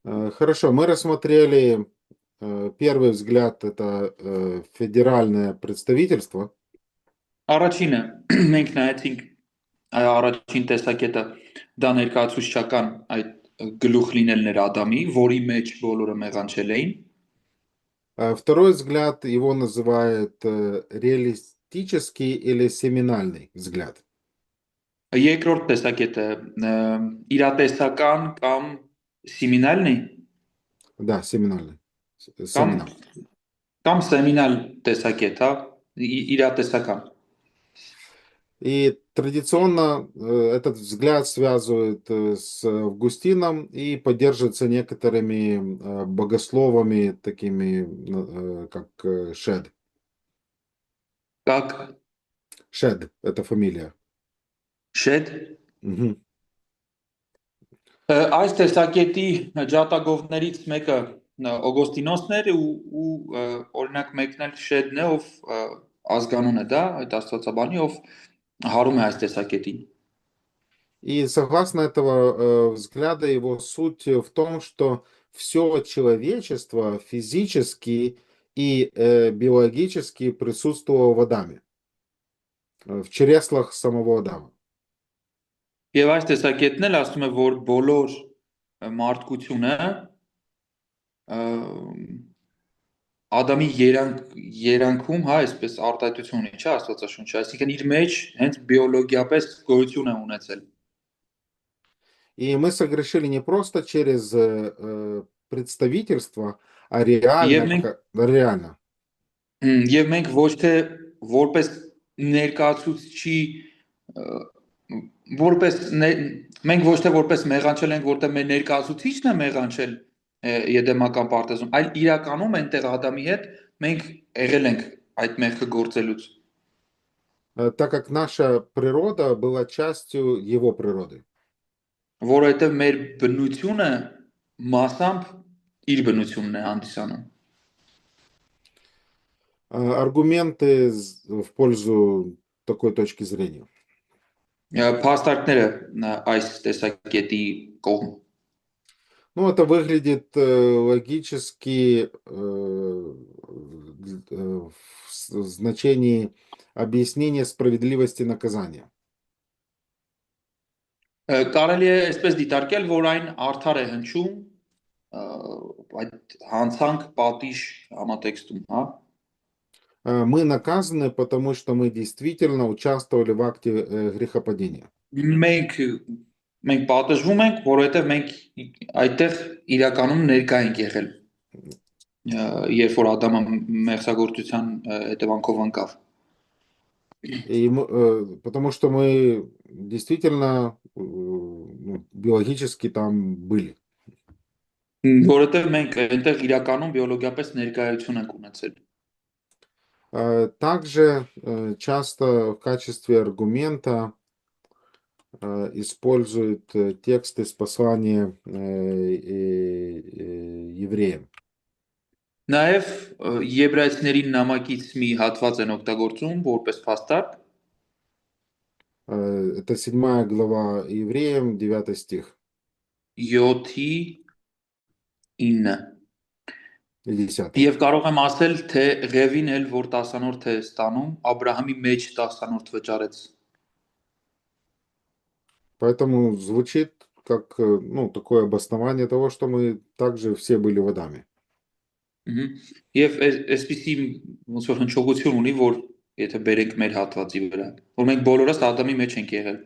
Хорошо, мы рассмотрели первый взгляд, это федеральное представительство. Առաջինը մենք նայեցինք առաջին տեսակետը դա ներկայացուցչական այդ գլուխ լինելն էր Ադամի, որի մեջ բոլորը մեղանչել էին։ Второй взгляд его называют реалистический или семинальный взгляд. Երկրորդ տեսակետը իրատեսական կամ սիմինալն է Да, семинальный. կամ Семинал. կամ սեմինալ տեսակետ, հա, իրատեսական։ И традиционно этот взгляд связывают с Августином и поддерживается некоторыми богословами, такими как Шед. Как Шед — это фамилия. Շեդ Мгм. այս տեսակետի ջատագովներից մեկը Օգոստինոսն էր ու օրինակ մեկն էլ Շեդն է, ով ազգանուն է դա, այդ աստվածաբանի, ով հարում է այս տեսակետին։ И согласно этого взгляда, его суть в том, что все человечество физически и биологически присутствовало в Адаме, в чреслах самого Адама. Եվ այս տեսակետն էլ ասում է, որ բոլոր մարդկությունը Ադամի երանքում, հա, այսպես արտահայտություն ունի, չէ, Աստվածաշունչը, այսինքն իր մեջ հենց բիոլոգիապես գոյություն է ունեցել։ И мы согрешили не просто через представительство, а Եվ реально, մենք реально. Եվ մենք ոչ թե որպես ներկայացուցչի մենք ոչ թե որպես մեղանչել ենք, որտեղ մեր ներկայացուցիչն է мեղանչել Եդեմական պարտեզում, այլ իրականում այնտեղ Ադամի հետ մենք եղել ենք այդ մեղքը գործելուց, Так как наша природа была частью его природы. որովհետև մեր բնությունը մասամբ իր բնությունն է հանդիսանում։ Аргументы в пользу такой точки зрения. Փաստարկները այս տեսակետի կողմ։ Ну, это выглядит логически в значении объяснения справедливости наказания. Կարելի է այսպես դիտարկել, որ այն արդար է հնչում այդ հանցանք պատիժ համատեքստում, հա։ Мы наказаны, потому что мы действительно участвовали в акте грехопадения. Մենք պատժվում ենք, որովհետև մենք այդտեղ իրականում ներկա ենք եղել, երբ որ Ադամը մեղսագործության հետևանքով ընկավ։ Потому что мы действительно биологически там были. Որովհետև մենք այնտեղ իրականում բիոլոգիապես ներկայություն ենք ունեցել։ Также часто в качестве аргумента используют текст из послания евреям. Նաև Եբրայեցիներին նամակից մի հատված են օգտագործում որպես փաստարկ։ Это 7 глава евреям, 9 стих. 7-ի 9 10. Եվ կարող եմ ասել, թե Ղևին էլ, որ 10-րդ է ստանում, Աբրահամի մեջ 10-րդ վճարեց։ Поэтому звучит как такое обоснование того, что мы также все были в Адаме. Եվ այսպիսի ոնց որ հնչողություն ունի, որ եթե բերենք մեր հատվածի վրա, որ մենք բոլորս Ադամի մեջ ենք եղել։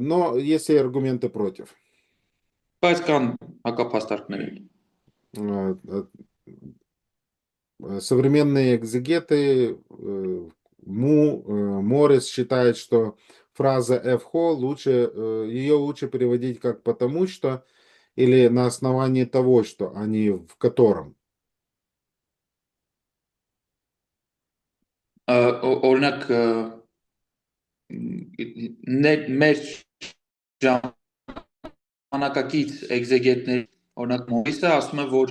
Но есть и аргументы против. Բայց կան հակափաստարկներ։ Современные экзегеты Морис считает, что фраза «эвхо» ее лучше переводить как «потому что» или на основании того, что они в котором. Օրինակ մեր ժամանակակից էգզեգետներ, օրինակ Մորիսը ասում է, որ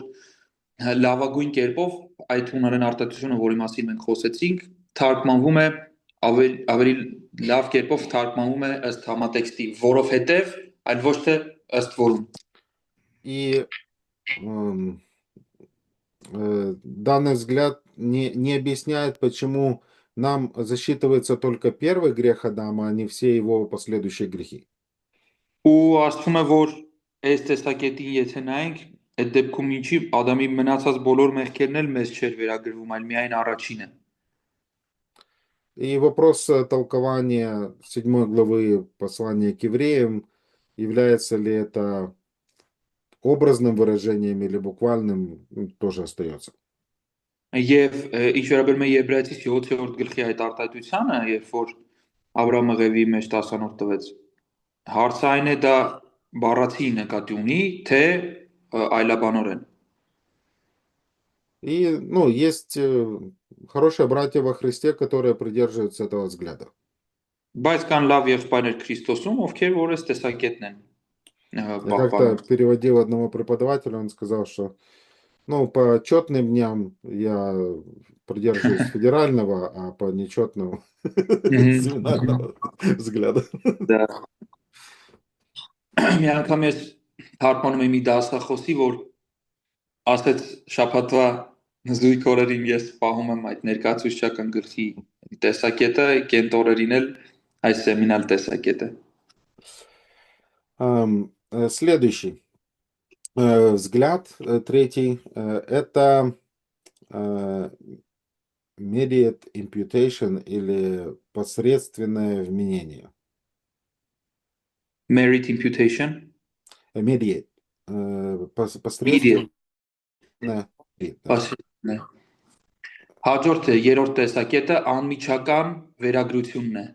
լավագույն կերպով այդ հունարեն արտահայտությունը, որի մասին մենք խոսեցինք, թարգմանվում է ավելի լավ կերպով թարգմանվում է ըստ համատեքստի, որովհետև այլ ոչ թե ըստ որում։ И эм, данный взгляд не объясняет, почему нам засчитывается только первый грех Адама, а не все его последующие грехи. Ու ասում է, որ այս տեսակետին եթե նայենք, այդ դեպքում ինչի Ադամի մնացած բոլոր մեղքերն էլ մեզ չէր վերագրվում, այլ միայն առաջինը։ И вопрос толкования 7 главы послания к евреям, является ли это образным выражением или буквальным, тоже остается. Եվ ինչ վերաբերում է Եբրայեցիս 7-րդ գլխի այդ արտահայտությանը, երբ որ Աբրահամը Ղևի մեջ 10-րդ տվեց, հարցը այն է դա բառացի նկատի ունի, թե այլաբանորեն։ И, ну, есть хорошие братья во Христе, которые придерживаются этого взгляда. Բայց կան лав եղբայրներ Քրիստոսում, ովքեր որ այս տեսակետն են Я պահպանում։ как-то переводил одного преподавателя, он сказал, что, ну, по четным дням я придерживаюсь федерального, а по нечетным семинарного взгляда. Դա մի անգամ ես թարգմանում եմ մի դասախոսի, որ ասեց շաբաթվա զույգ օրերին ես պահում եմ այդ ներկայացուցչական գլխի տեսակետը, կենտորերին էլ այս սեմինալ տեսակետը։ Следующий взгляд, третий, это mediate imputation или посредственное вменение. Merit imputation, Mediate. Посредственное. Да. passion-ն է։ Հաջորդը երրորդ տեսակետը անմիջական վերագրությունն է։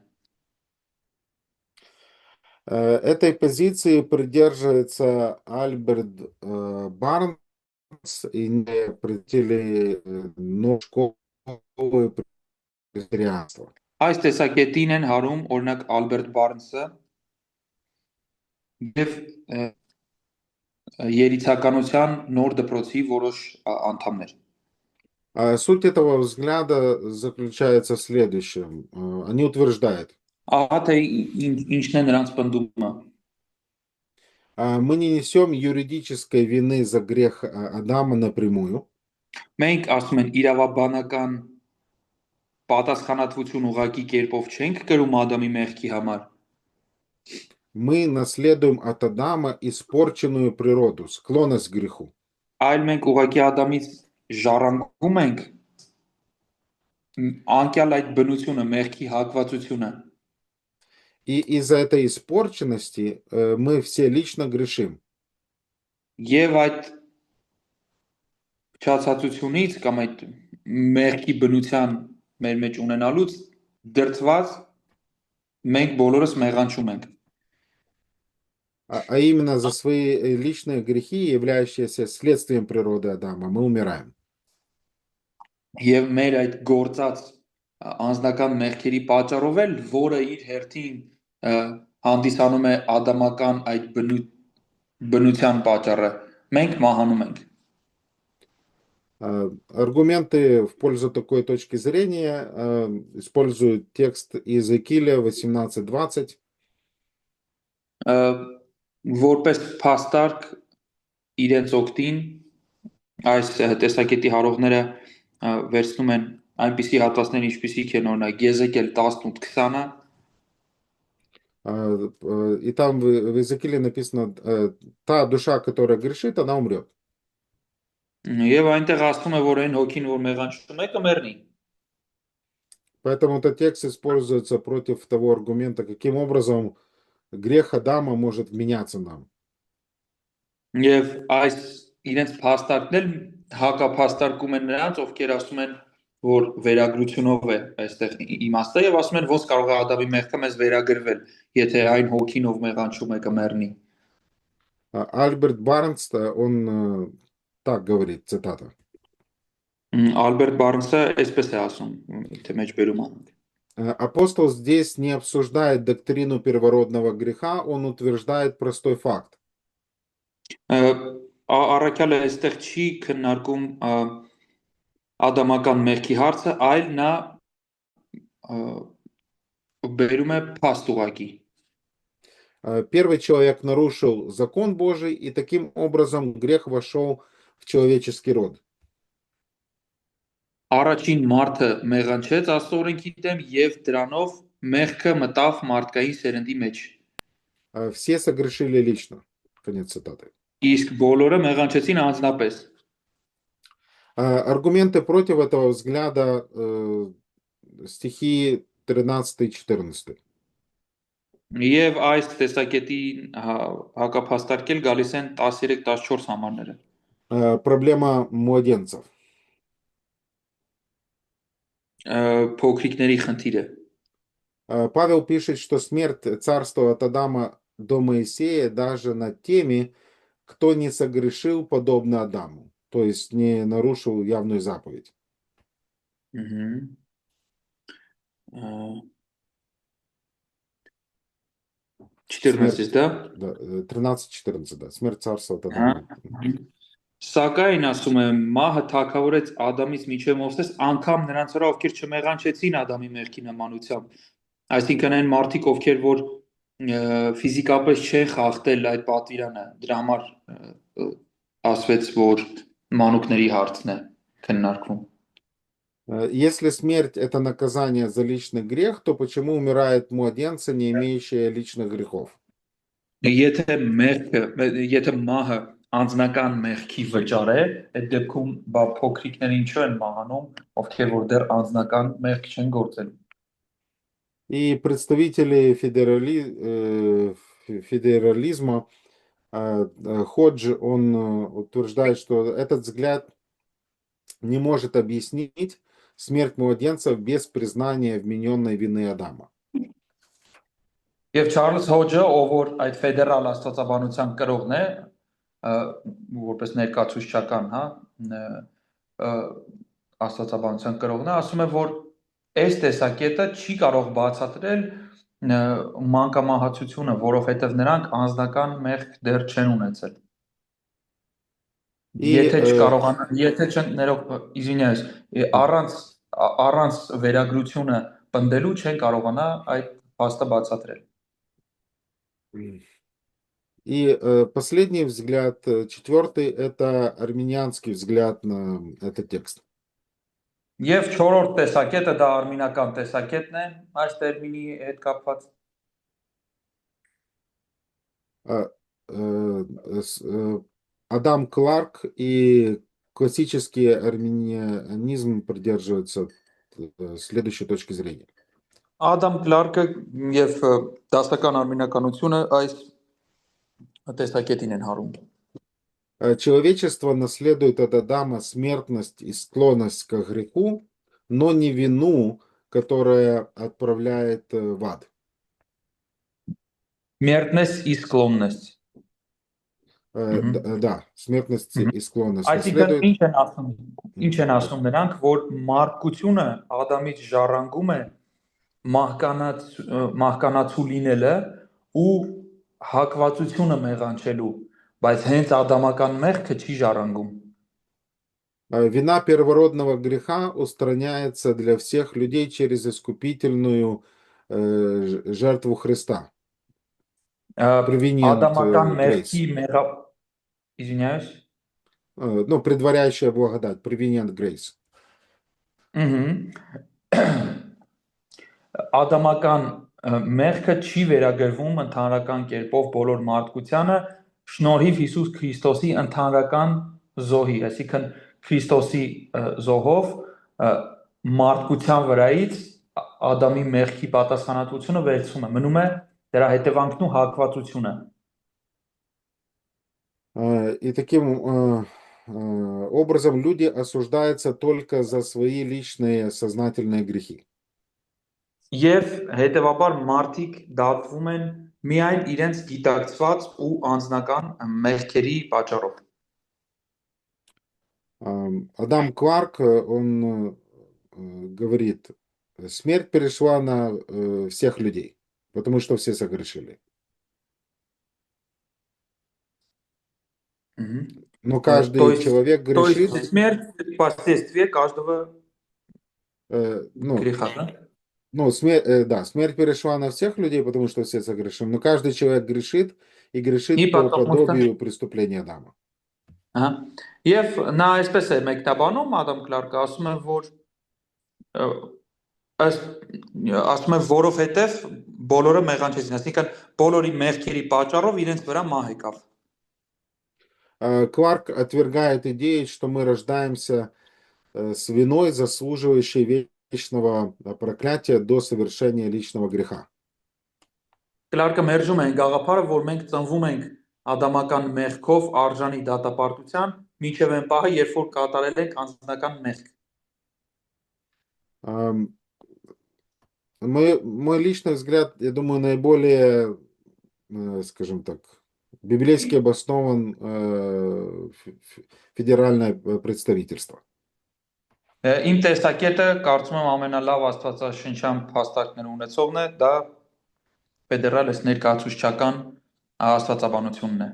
Этой позиции придерживается Альберт Барнс и представители школы пресвитерианства. Այս տեսակետին են հարում օրինակ Ալբերտ Բարնսը եւ երիցականության նոր դպրոցի որոշ անդամներ։ Суть этого взгляда заключается в следующем. Они утверждают, Ահա թե ինչն է նրանց պնդումը։ мы не несем юридической вины за грех Адама напрямую, Մենք ասում են իրավաբանական պատասխանատվություն ուղղակի կերպով չենք կրում Ադամի մեղքի համար, мы наследуем от Адама испорченную природу, склонность к греху. այլ մենք ուղղակի Ադամից ժառանգում ենք անկյալ այդ բնությունը, մեղքի հակվածությունը։ И из-за этой испорченности мы все лично грешим. Եվ այդ չացածությունից կամ այդ մեղքի բնության մեր մեջ ունենալուց դրթված մենք բոլորս մեղանչում ենք։ А именно за свои личные грехи, являющиеся следствием природы Адама, мы умираем. Եվ մեր այդ գործած անձնական մեղքերի պատճառով էլ, որը իր հերթին հանդիսանում է ադամական այդ բնության պատճառը, մենք մահանում ենք։ Аргументы в пользу такой точки зрения используют текст Иезекииля 18:20. Որպես փաստարկ իրենց օգտին այս տեսակետի հարողները վերցնում են այնպիսի հատվածներ, ինչպիսիք են օրինակ Եզեկիել 18:20-ը, И там в Иезекииле написано, та душа, которая грешит, она умрет. եւ այնտեղ ասում է, որ այն հոգին, որ մեղանչում է, կմեռնի։ Поэтому этот текст используется против того аргумента, каким образом грех Адама может вменяться нам. Եվ այս իրենց փաստարկն էլ հակափաստարկում են նրանց, ովքեր ասում են, որ վերագրությունով է այստեղ իմաստը եւ ասում են, ոնց կարող է Ադամի մեղքը մեզ վերագրվել, եթե այն հոգին, ով մեղանչում է, կմեռնի։ Альберт Барнс, он так говорит, цитата. Ալբերտ Բարնսը այսպես է ասում, թե մեջբերում անենք։ Апостол здесь не обсуждает доктрину первородного греха, он утверждает простой факт. Առաքյալը այստեղ չի քննարկում ադամական մեղքի հարցը, այլ նա բերում է փաստ ուղակի։ Первый человек нарушил закон Божий, и таким образом грех вошел в человеческий род. Առաջին մարդը մեղանչեց Աստծո օրենքի դեմ եւ դրանով մեղքը մտավ մարդկային սերնդի մեջ։ Все согрешили лично. Конец цитаты. Իսկ բոլորը մեղանչեցին անձնապես։ Аргументы против этого взгляда стихи 13-14. Եվ այս տեսակետի հակափաստարկել գալիս են 13-14 համարները։ Проблема младенцев. Փոքրիկների խնդիրը։ Павел пишет, что смерть царства от Адама до Моисея даже над теми, кто не согрешил подобно Адаму, то есть не нарушил явную заповедь. Ահա։ 14, да? Да, 13-14, да. Смерть царства от Адама. Սակայն ասում է մահը թագավորեց Ադամից մինչև Մովսես անգամ նրանց վրա ովքեր չմեղանչեցին Ադամի մեղքի նմանությամբ այսինքն այն մարդիկ ովքեր որ ֆիզիկապես չեն խախտել այդ պատվիրանը դրա համար ասվեց որ մանուկների հարցն է քննարկվում Если смерть это наказание за личный грех, то почему умирают младенцы, не имеющие личных грехов? եթե մահը անձնական մեղքի вճար է, այդ դեպքում փոքրիկները ինչու են մահանում, ովքեր որ դեռ անձնական մեղք չեն գործել։ И представители федерализма Ходж, он утверждает, что этот взгляд не может объяснить смерть младенцев без признания вмененной вины Адама. Եվ Չարլզ Հոջը, ով որ այդ ֆեդերալ աստվածաբանության կրողն է, որպես ներկայացուցչական, հա, աստվածաբանության կրողն է, ասում է, որ այս տեսակետը չի կարող բացատրել մանկամահացությունը, որովհետև նրանք անձնական մեղք դեռ չեն ունեցել։ Извиняюсь, առանց վերագրությունը պնդելու չեն կարողանա այդ փաստը բացատրել։ И последний взгляд, четвертый, это армянианский взгляд на этот текст. Եվ չորրորդ տեսակետը դա արմինական տեսակետն է այս տերմինի հետ կապված։ Адам Кларк и классический армянианизм придерживаются следующей точки зрения. Ադամ Կլարկը եւ դասական արմինականությունը այս տեսակետին են հարում։ Человечество наследует от Адама смертность и склонность к греху, но не вину, которая отправляет в ад. Смертность и склонность. Да, смертность и склонность наследует. наследует. Ինչ են ասում նրանք, որ մարդկությունը Ադամից ժառանգում է մահկանացու լինելը ու հակվածությունը մեղանչելու, բայց հենց ադամական մեղքը չի ժառանգում։ Вина первородного греха устраняется для всех людей через искупительную жертву Христа. Ադամական մեղքի Извиняюсь. Ну, предваряющая благодать, prevenient grace. Ադամական մեղքը չի վերագրվում ընդհանրական կերպով բոլոր մարդկությանը շնորհիվ Հիսուս Քրիստոսի ընդհանրական զոհի, այսինքն Քրիստոսի զոհով մարդկության враից Ադամի մեղքի պատասխանատվությունը վերցվում է, մնում է դրա հետևանքն ու հակվածությունը։ И таким образом люди осуждаются только за свои личные сознательные грехи. Եվ հետևաբար մարդիկ դատվում են միայն իրենց գիտակցված ու անձնական մեղքերի պատճառով։ Адам Кларк, он говорит, смерть перешла на всех людей, потому что все согрешили. Но каждый человек грешит. То есть смерть последствия каждого греха, да? Ну, да, смерть перешла на всех людей, потому что все согрешим, но каждый человек грешит и Ի грешит по պատասխանատվության подобию преступления Адама. Ահա եւ նա այսպես է մեկնաբանում Ադամ Կլարկը ասում է որ ը, ըստ ասում է որովհետեւ բոլորը մեղանչեցին այսինքն բոլորի մեղքերի պատճառով իրենց вրա մահ եկավ Кларк отвергает идею, что мы рождаемся с виной, заслуживающей вечного проклятия до совершения личного греха. Կլարկը մերժում է այն գաղափարը որ մենք ծնվում ենք ադամական մեղքով արժանի դատապարտության մինչև այն պահը երբ որ կատարել ենք անձնական մեղք Ам, мой личный взгляд, я думаю, наиболее, скажем так, библейски обоснован федеральное представительство. Իմ տեսակետը կարծում եմ ամենալավ աստվածաշնչյան փաստարկներ ունեցողն է դա ֆեդերալ ներկայացուցչական աստվածաբանությունն է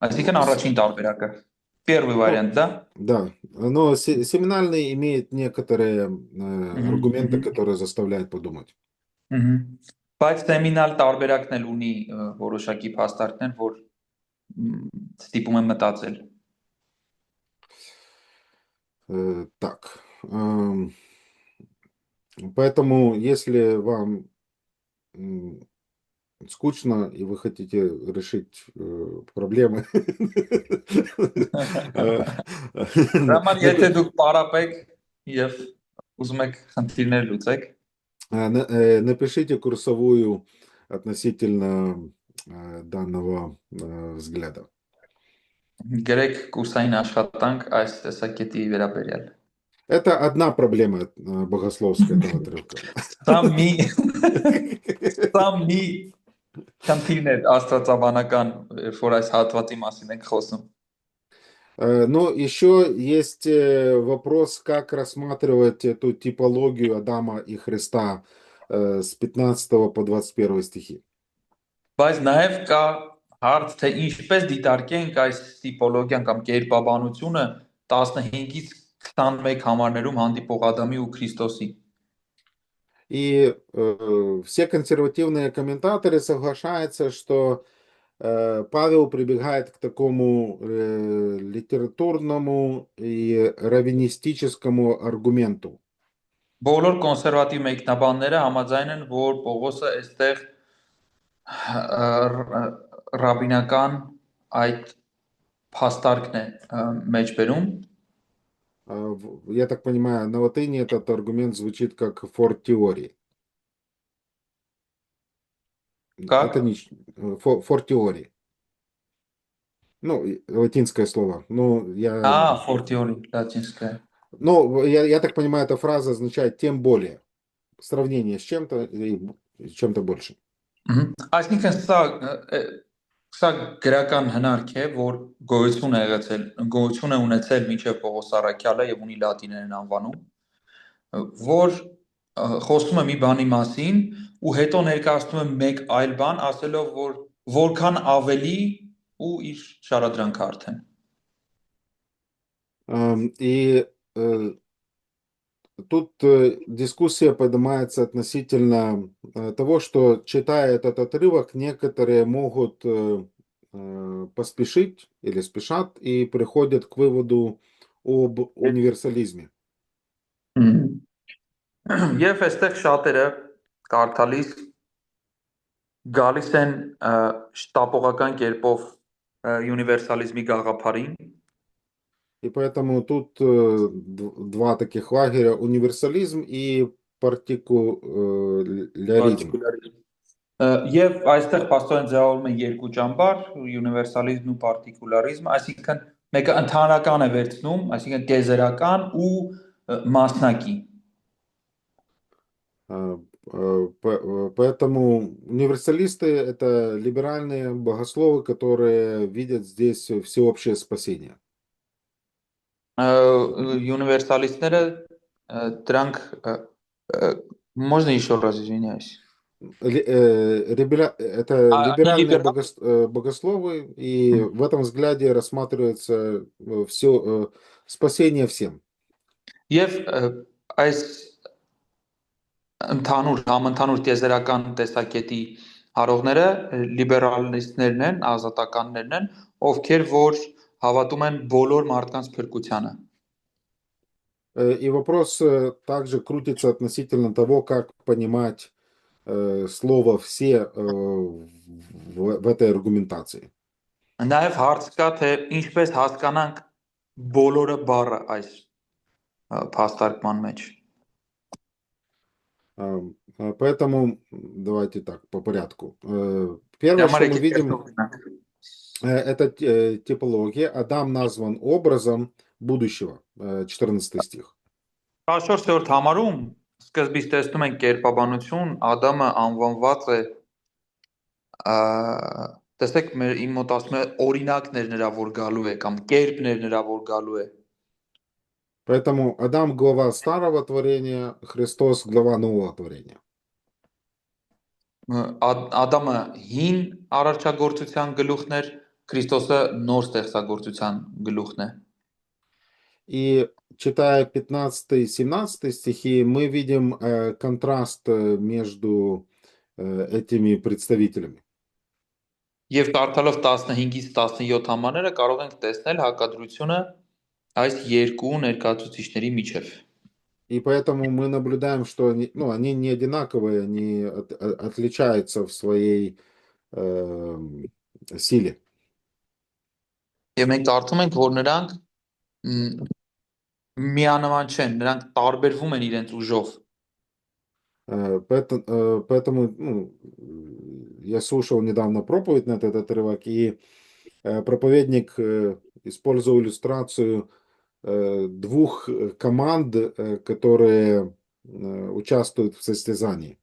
այսինքն Ну, առաջին տարբերակը первый ну, вариант да да, но семинальный имеет некоторые Мгм, аргументы, мгм, которые заставляют подумать. մհմ։ Բայց սեմինալ տարբերակն էլ ունի որոշակի փաստարկներ, որ ստիպում են մտածել։ Так, поэтому, если вам скучно и вы хотите решить проблемы, Հրաման եթե դուք պարապեք եւ ուզում եք խնդիրներ լուծեք, напишите курсовую относительно данного взгляда. գրեք կուրսային աշխատանք այս տեսակետի վերաբերյալ։ Это одна проблема богословская этого отрывка. Սա մի սա մի խնդիրն է աստվածաբանական, որ այս հատվածի մասին ենք խոսում։ Но еще есть вопрос, как рассматривать эту типологию Адама и Христа с 15 по 21 стихи. Բայց նաև կա հարց, թե ինչպես դիտարկենք այս տիպոլոգիան կամ կերպաբանությունը 15-ից 21 համարներում հանդիպող Ադամի ու Քրիստոսի։ И все консервативные комментаторы соглашаются, что Павел прибегает к такому литературному и раввинистическому аргументу. Բոլոր կոնսերվատիվ մեկնաբանները համաձայն են, որ Պողոսը այստեղ ռաբինական այդ փաստարկն է մեջբերում Я так понимаю, на латыни этот аргумент звучит как фортиори. Это Как? не фортиори. Ну, латинское слово. Ну, Fortiori, латинское. Ну, я так понимаю, эта фраза означает тем более. Сравнение с чем-то и чем-то большим. Այսինքն սա գրական հնարք է, որ գոյություն է ունեցել մինչև Պողոս Առաքյալը եւ ունի լատիներեն անվանում, որ խոսում է մի բանի մասին ու հետո ներկայացնում է մեկ այլ բան, ասելով որ որքան ավելի ու իր շարադրանքը արդեն։ И тут дискуссия поднимается относительно того, что, читая этот отрывок, некоторые могут поспешить или спешат и приходят к выводу об универсализме. Եվ այստեղ շատերը կարդալիս գալիս են շտապողական կերպով յունիվերսալիզմի գաղափարին И поэтому тут два таких лагеря: универсализм и партикуляризм. Եվ այստեղ փաստորեն ձևավորվում են երկու ճամբար, յունիվերսալիզմն ու պարտիկուլարիզմը, այսինքն մեկը ընդհանրական է վերցնում, այսինքն կեզերական ու մասնակի։ Поэтому универсалисты — это либеральные богословы, которые видят здесь всеобщее спасение. Յունիվերսալիստները դրանք можно еще раз извиняюсь. Это либеральные богословы, и в этом взгляде рассматривается все спасение всем. Եվ այս համընդհանուր տիեզերական տեսակետի հարողները լիբերալիստներն են, ազատականներն են, ովքեր որ հավատում են բոլոր մարդկանց փրկությանը։ И вопрос также крутится относительно того, как понимать слово «все» в этой аргументации. Նաև հարց կա, թե ինչպես հասկանանք բոլորը բառը այս փաստարկման մեջ։ Поэтому давайте так, по порядку. Դրա Первое, համար что мы եկեք видим, կերպով գնանք։ это типология. Адам назван образом будущего, 14 стих. 14-րդ համարում սկզբից տեսնում ենք կերպաբանություն, Ադամը անվանված է, տեսեք, իմ մոտ ասում է օրինակներ նրա որ գալու է կամ կերպներ նրա որ գալու է։ Поэтому Адам глава старого творения, Христос глава нового творения. Ադամը հին արարչագործության գլուխն էր, Քրիստոսը նոր ստեղծագործության գլուխն է։ И читая 15-17 стихи, мы видим контраст между этими представителями. Եվ կարդալով 15-ից 17 համարները կարող ենք տեսնել հակադրությունը այս երկու ներկայացուցիչների միջև։ И поэтому мы наблюдаем, что они не одинаковые, они отличаются в своей силе. Եվ մենք կարդում ենք, որ նրանք միանման չեն, նրանք տարբերվում են իրենց ուժով։ Поэтому я слушал недавно проповедь на этот отрывок, и проповедник использовал иллюстрацию двух команд, которые участвуют в состязании.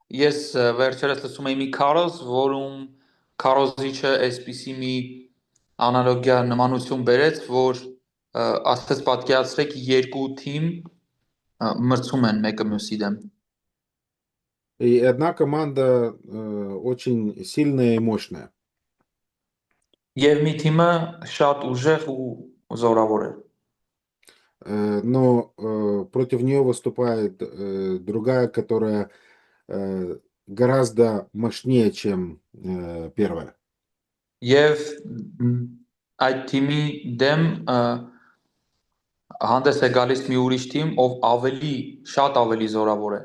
Ես վերջերս լսում էի մի քարոզ, որում քարոզիչը այսպիսի մի անալոգիա նմանություն բերեց, որ ասես պատկերացրեք երկու թիմ մրցում են մեկը մյուսի դեմ։ И одна команда очень сильная и мощная. Եվ մի թիմը շատ ուժեղ ու զորավոր է։ Но против нее выступает другая, которая гораздо мощнее, чем первая. Եվ այդ թիմի դեմ հանդես է գալիս մի ուրիշ թիմ, ով շատ ավելի զորավոր է։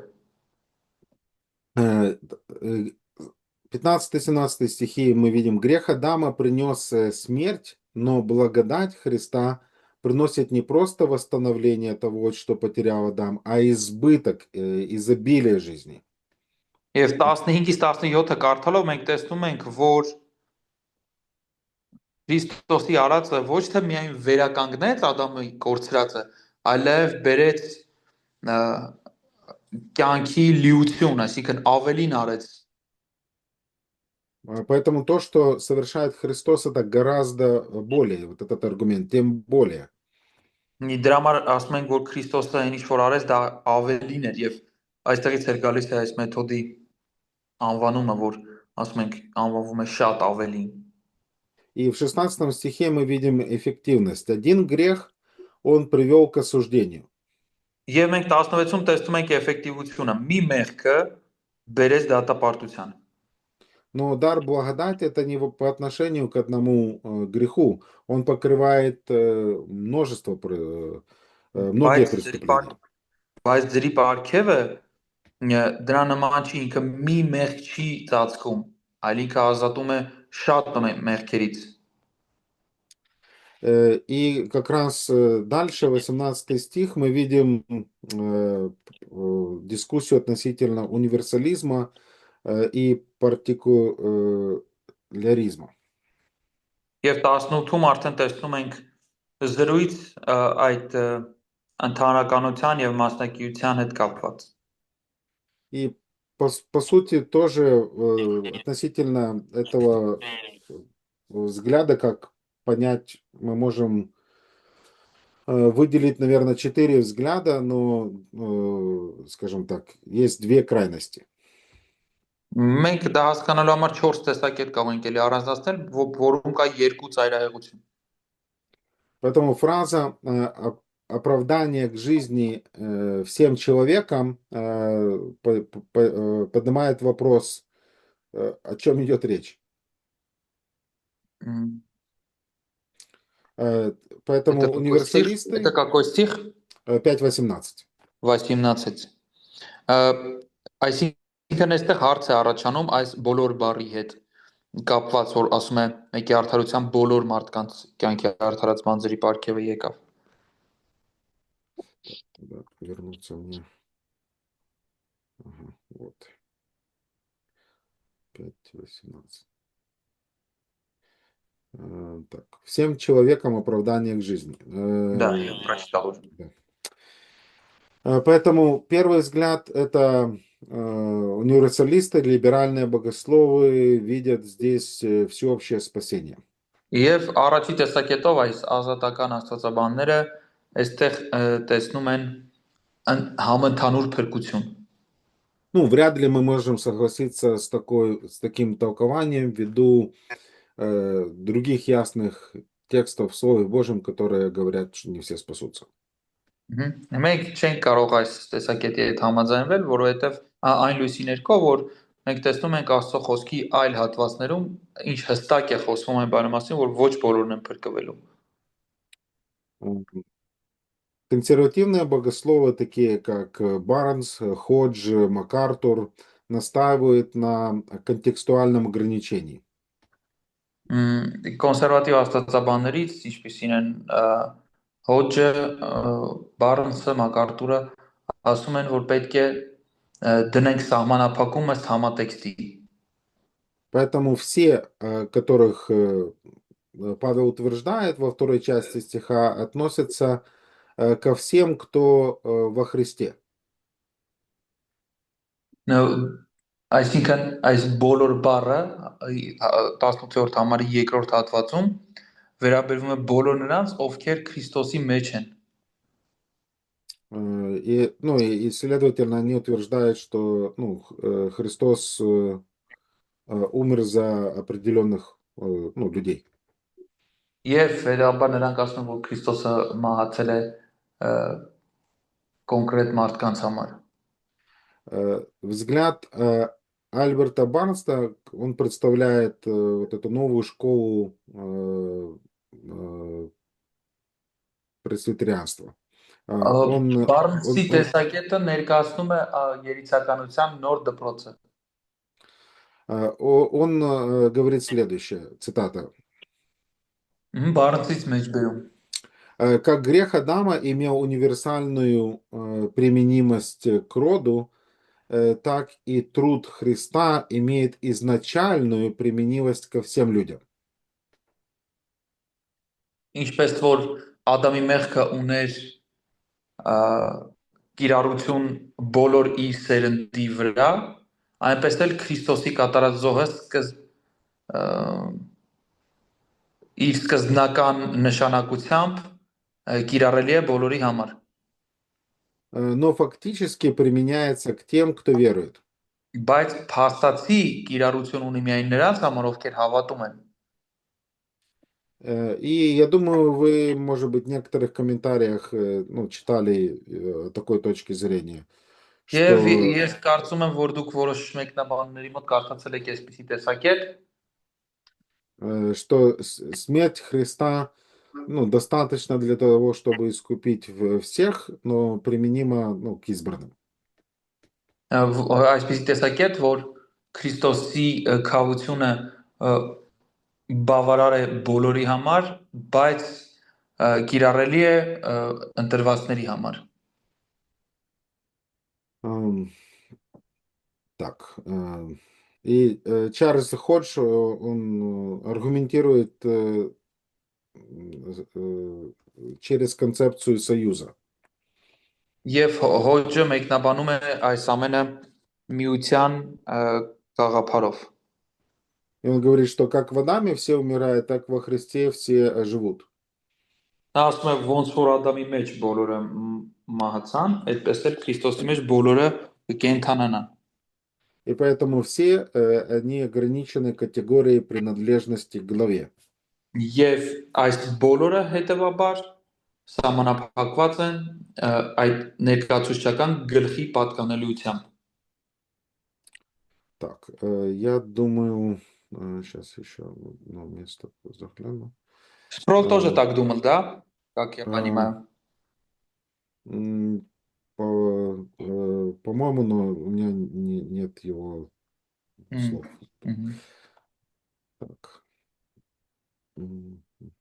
15-17 стихи мы видим, грех Адама принес смерть, но благодать Христа приносит не просто восстановление того, что потерял Адам, а избыток, изобилие жизни. Եվ 15-ից 17-ը կարդալով մենք տեսնում ենք, որ Քրիստոսի արածը ոչ թե միայն վերականգնեց Ադամի կորցրածը, այլև բերեց կյանքի լիություն, այսինքն ավելին արեց։ Поэтому то, что совершает Христос, это гораздо более, вот этот аргумент, тем более. Դրա համար ասում ենք, որ Քրիստոսը այն ինչ որ արեց, դա ավելին էր եւ այստեղից էր գալիս է այս մեթոդի անվանումը, որ ասում ենք անվանվում է շատ ավելին։ И в 16 стихе мы видим эффективность. Один грех, он привел к осуждению. Եվ մենք 16-ում տեսնում ենք էֆեկտիվությունը։ Մի мեղքը բերեց դատապարտության։ Но дар благодати это не по отношению к одному греху. Он покрывает многие преступления. Բայց ձրի պարգևը դրա նման չի, ինքը մի մեղք չի ծածկում, այլ ինքը ազատում է շատ մեղքերից։ И как раз дальше, 18 стих, мы видим дискуссию относительно универсализма и партикуляризма. Եվ 18-ում արդեն տեսնում ենք զրույց այդ ընդհանրականության եւ մասնակցության հետ կապված։ И по сути тоже относительно этого взгляда, как понять, мы можем выделить, наверное, 4 взгляда, но, скажем так, есть две крайности. Մենք դա հասկանալու համար 4 տեսակետ կարող ենք էլի առանձնացնել, որում կա երկու ծայրահեղություն։ Поэтому фраза оправдание к жизни всем человекам поднимает вопрос, о чем идет речь. М, Поэтому Это универсалисты какой стих? 5.18. 18. Այսինքն այստեղ հարց է առաջանում այս բոլոր բառի հետ կապված, որ ասում է մեկի արդարության բոլոր մարդկանց կյանքի արդարած բանձրի պարգևը եկավ։ Да, вернуться мне. Ага, вот. 5.18. Так. Всем человекам оправдание к жизни. Да, я прочитал. Да. Поэтому первый взгляд это универсалисты, либеральные богословы видят здесь всеобщее спасение. Եվ առաջի տեսակետով այս ազատական աստվածաբանները այստեղ տեսնում են համընդհանուր փրկություն։ Ну, вряд ли мы можем согласиться с таким толкованием ввиду других ясных текстов в Слове Божьем, которые говорят, что не все спасутся. Մենք չենք կարող այս տեսակետի հետ համաձայնվել, որովհետև այն լույսի ներքո, որ մենք տեսնում ենք Աստծո խոսքի այլ հատվածներում, ինչ հստակ է խոսվում այն բանի մասին, որ ոչ բոլորն են փրկվելու։ Консервативные богословы, такие как Барнс, Ходж, МакАртур, настаивают на контекстуальном ограничении. Կոնսերվատիվ աստվածաբաններից, ինչպիսին են Հոջը, Բարնսը, Մակարտուրը, ասում են, որ պետք է դնենք սահմանափակում ըստ համատեքստի։ Поэтому все, которых Павел утверждает во второй части стиха, относятся ко всем, кто во Христе. Այսինքն այս բոլոր բառը 18-րդ համարի երկրորդ հատվածում վերաբերվում է բոլոր նրանց, ովքեր Քրիստոսի մեջ են։ И, следовательно, они утверждают, что Христос умер за определенных людей. Եվ վերաբար նրանք ասում են, որ Քրիստոսը մահացել է կոնկրետ մարդկանց համար։ Взгляд Альберта Барнста, он представляет вот эту новую школу пресвитерианства. Բարնսի տեսակետը ներկայացնում է երիցականության нոր դպրոցը։ Он говорит следующее, цитата. Բարնսից մեջ բերում։ Как грех Адама имел универсальную применимость к роду, так и труд Христа имеет изначальную применимость ко всем людям. Ինչպես որ Ադամի մեղքը ուներ կիրառություն բոլոր իր սերնդի վրա, այնպես էլ Քրիստոսի կատարած զոհը իր սկզբնական նշանակությամբ կիրառելի է բոլորի համար։ Но фактически применяется к тем, кто верует. Բայց փաստացի կիրառություն ունի միայն նրանց համար, ովքեր հավատում են։ И я думаю, вы, может быть, в некоторых комментариях читали такой точки зрения, Եվ что, ես կարծում եմ, որ դուք որոշ մեկնաբանների մոտ կարդացել եք այսպիսի տեսակետ, что смерть Христа достаточно для того, чтобы искупить всех, но применимо к избранным. այսպիսի տեսակետ, որ Քրիստոսի քավությունը բավարար է բոլորի համար, բայց կիրառելի է ընտրվածների համար։ Так. И Чарльз Ходж, он аргументирует через концепцию союза. Եվ Հոջը մեկնաբանում է այս ամենը միության գաղափարով։ И он говорит, что как в Адаме все умирают, так во Христе все живут. Նա ասում է, ոնց որ Ադամի մեջ բոլորը մահացան, այդպես էլ Քրիստոսի մեջ բոլորը կկենդանանան։ И поэтому все они ограничены категорией принадлежности к главе. Եվ այս բոլորը հետևաբար սահմանափակված են այդ ներկայացուցչական гլխի պատկանելիությամբ։ Так, я думаю, сейчас еще одно место загляну. Սպրոլ тоже Э, так думал, да? Как я а, понимаю. м, По-моему, но у меня нет его М, слов. мгм. Так. Мгм. Так.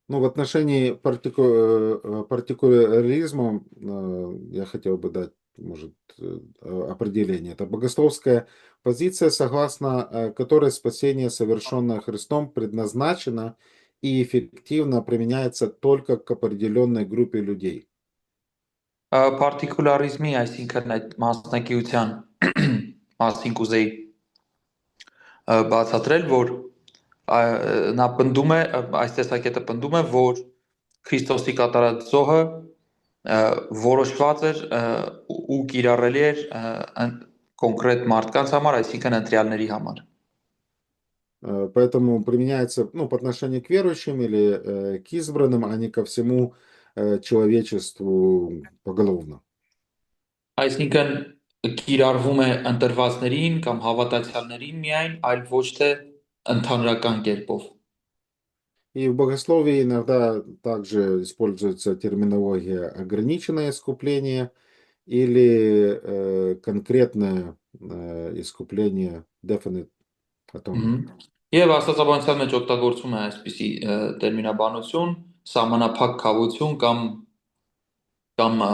Ну, в отношении партикуляризма я хотел бы дать, может, определение. Это богословская позиция, согласно которой спасение, совершенное Христом, предназначено и эффективно применяется только к определенной группе людей. Պարտիկուլարիզմի, այսինքն այդ մասնակիության մասին կուզեի բացատրել, որ նա պնդում է, այս տեսակետը պնդում է, որ Քրիստոսի կատարած զոհը որոշված էր ու կիրառելի էր կոնկրետ մարդկանց համար, այսինքն ընտրյալների համար։ Поэтому применяется, ну, по отношению к верующим или к избранным, а не ко всему человечеству поголовно. Այսինքն կիրառվում է ընտրվածներին կամ հավատացյալներին միայն, այլ ոչ թե ընդհանրական կերպով։ И в богословии иногда также используется терминология ограниченное искупление или конкретное искупление definite atonement. Եվ աստվածաբանության մեջ օգտագործում է այսպիսի տերմինաբանություն, սահմանափակ քավություն կամ ը,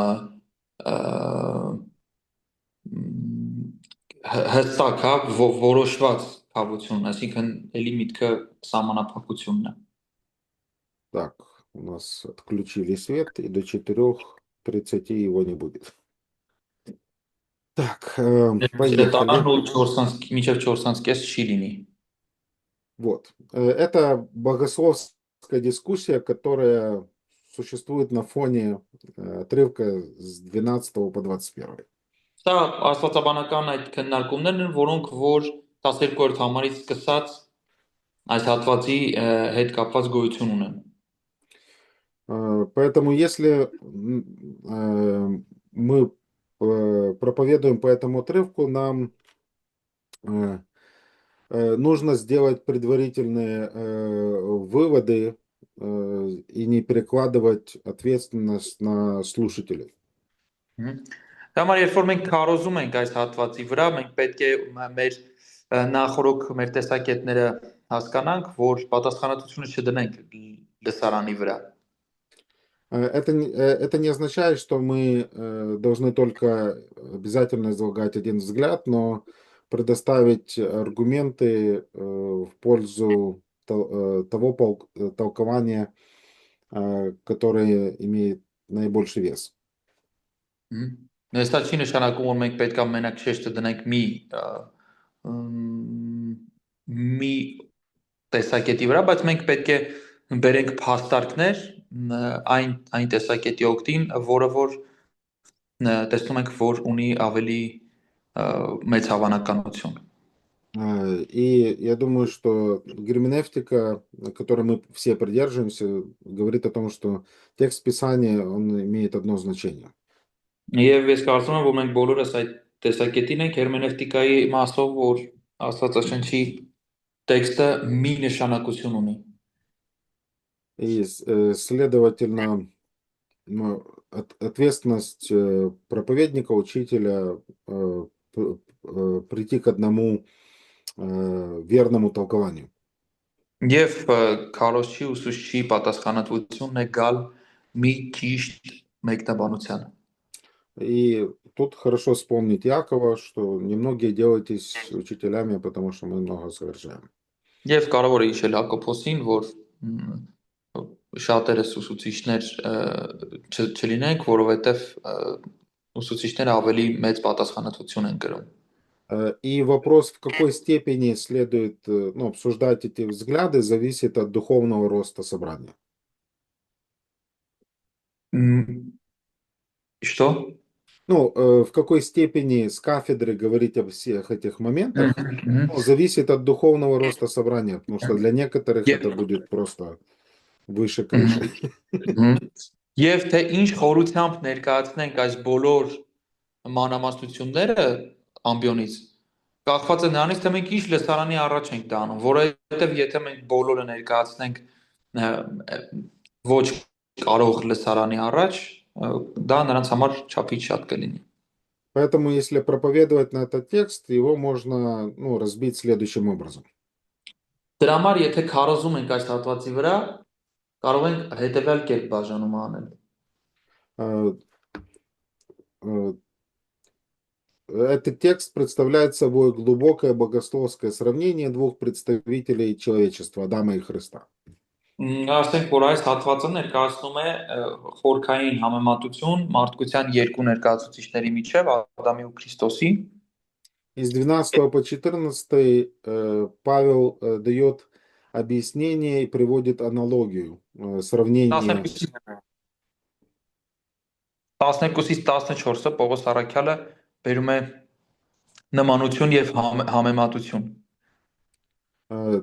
հստակ, հա, որոշված քավություն, այսինքն էլի միտքը սահմանափակությունն է։ Так, у нас отключили свет, и до 4:30 его не будет. Так, поехали. Տարան ու 4 մինչև 4:30 չի լինի։ Вот. Это богословская дискуссия, которая существует на фоне отрывка с 12 по 21. Սա աստվածաբանական այդ քննարկումներն են, որոնք որ 12-րդ համարից սկսած այս հատվածի հետ կապված գոյություն ունեն։ Поэтому если мы проповедуем по этому отрывку, нам нужно сделать предварительные выводы и не перекладывать ответственность на слушателей. Դա համար երբ որ մենք քարոզում ենք այս հատվածի վրա, մենք պետք է մեր նախորոք մեր տեսակետները հասկանանք, որ պատասխանատվությունը չդնենք լսարանի վրա։ Это не означает, что мы должны только обязательно излагать один взгляд, но предоставить аргументы в пользу того толкования, которое имеет наибольший вес. Սա չի նշանակում, որ մենք պետք է մենակ շեշտը դնենք մի տեսակետի վրա, բայց մենք պետք է բերենք փաստարկներ այն տեսակետի օգտին, որը որ տեսնում ենք, որ ունի ավելի մեծ հավանականություն։ И я думаю, что герменевтика, которой мы все придерживаемся, говорит о том, что текст Писания, он имеет одно значение. Եվ ես կարծում եմ, որ մենք բոլորս այդ տեսակետին ենք հերմենևտիկայի մասով, որ Աստվածաշնչի տեքստը մի նշանակություն ունի։ И, следовательно, ответственность проповедника, учителя прийти к одному верному толкованию. Եվ քարոզչի ուսուցչի պատասխանատվությունն է գալ մի ճիշտ մեկնաբանությանը։ И тут хорошо вспомнить Якова, что немногие делаетесь учителями, потому что мы много совершаем. Եվ կարևոր է հիշել Հակոբոսին, որ շատերս ուսուցիչներ չլինենք, որովհետև ուսուցիչները ավելի մեծ պատասխանատվություն են կրում։ И вопрос, в какой степени следует ну, обсуждать эти взгляды, зависит от духовного роста собрания. Что? Ну, в какой степени с кафедры говорить об всех этих моментах, Мгм. ну, зависит от духовного роста собрания, потому что для некоторых это Եվ будет просто выше Մгմ, крыши. մгм. Եվ թե ինչ խորությամբ ներկայացնենք այս բոլոր մանրամասնությունները ամբիոնից, կախված է նրանից, թե մենք ինչ լսարանի առաջ ենք տանում, որովհետև եթե մենք բոլորը ներկայացնենք ոչ կարող լսարանի առաջ, դա նրանց համար չափից շատ կլինի։ Поэтому, если проповедовать на этот текст, его можно ну, разбить следующим образом. Դրա համար եթե քարոզում ենք այս հատվածի վրա, կարող ենք հետևյալ կերպ բաժանում անել։ Э, э, Этот текст представляет собой глубокое богословское сравнение двух представителей человечества, Адама и Христа. Ասենք, որ այս հատվածը ներկայացնում է խորքային համեմատություն մարդկության երկու ներկայացուցիչների միջև Ադամի ու Քրիստոսի։ Из 12 по 14 Павел дает объяснение и приводит аналогию, сравнение. 12-ից 12-ից 14-ը Պողոս Առաքյալը բերում է նմանություն եւ համեմատություն։ Э,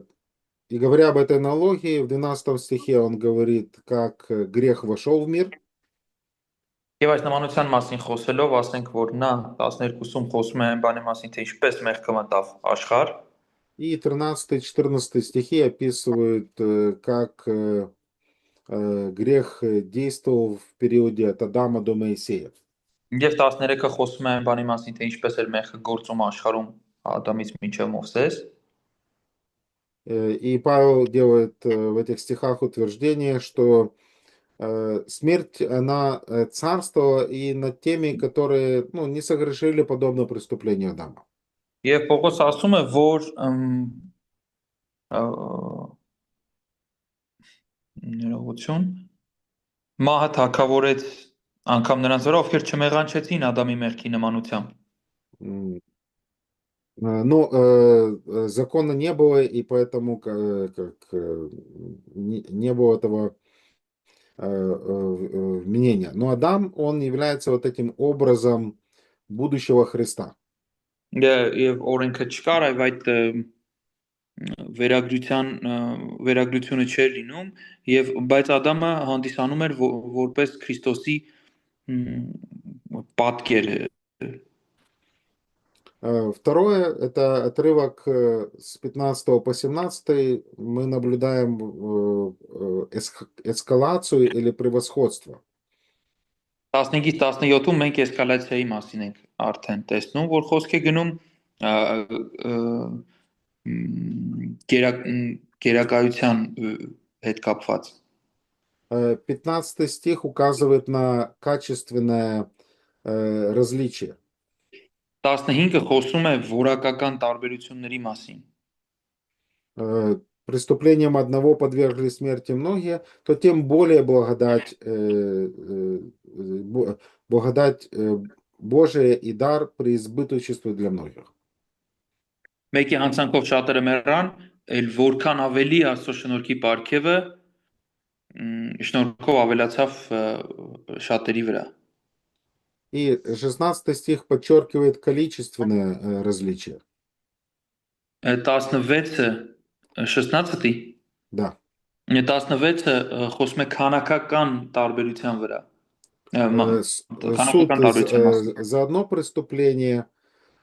И говоря об этой аналогии, в 12 стихе он говорит, как грех вошел в мир. Եվ այս նմանության մասին խոսելով ասենք, որ նա 12-ում խոսում է այն բանի մասին, թե ինչպես մեղքը մտավ աշխարհ, И 13-14 стихи описывают, как грех действовал в периоде от Адама до Моисея. եւ 13-ը խոսում է այն բանի մասին, թե ինչպես էր մեղքը գործում աշխարհում Ադամից մինչև Մովսես։ И Павел делает в этих стихах утверждение, что смерть, она царствовала и над теми, которые ну, не согрешили подобно преступлению Адама. Եվ Պողոս ասում է, որ ներողություն մահը թակավորեց անգամ նրանց վրա, ովքեր չմեղանչեցին Ադամի մեղքի նմանությամբ։ Но закона не было, и поэтому не было этого мнения. Но Адам, он является вот этим образом будущего Христа. Եվ օրենքը չկար, այդ վերագրությունը չէր լինում, եւ բայց Ադամը հանդիսանում էր որպես Քրիստոսի պատկեր։ Второе, это отрывок с 15 по 17, мы наблюдаем эскалацию или превосходство. 15-ից 17-ում մենք էսկալացիայի մասին ենք արդեն տեսնում, որ խոսք է գնում գերակայության հետ կապված։ 15 стих указывает на качественное различие. 15-ը խոսում է որակական տարբերությունների մասին։ Преступлением одного подвергли смерти многие, то тем более благодать Божия и дар преизбыточествует для многих. Մեկի հանցանքով շատերը մեռան, այլ որքան ավելի Աստծո շնորհքի պարգևը շնորհքով ավելացավ շատերի վրա։ И 16 стих подчеркивает количественное различие. 16-ը 16-ի Да. 16-ը խոսում է քանակական տարբերության վրա։ Суд Քանակական տարբերության մասին։ за одно преступление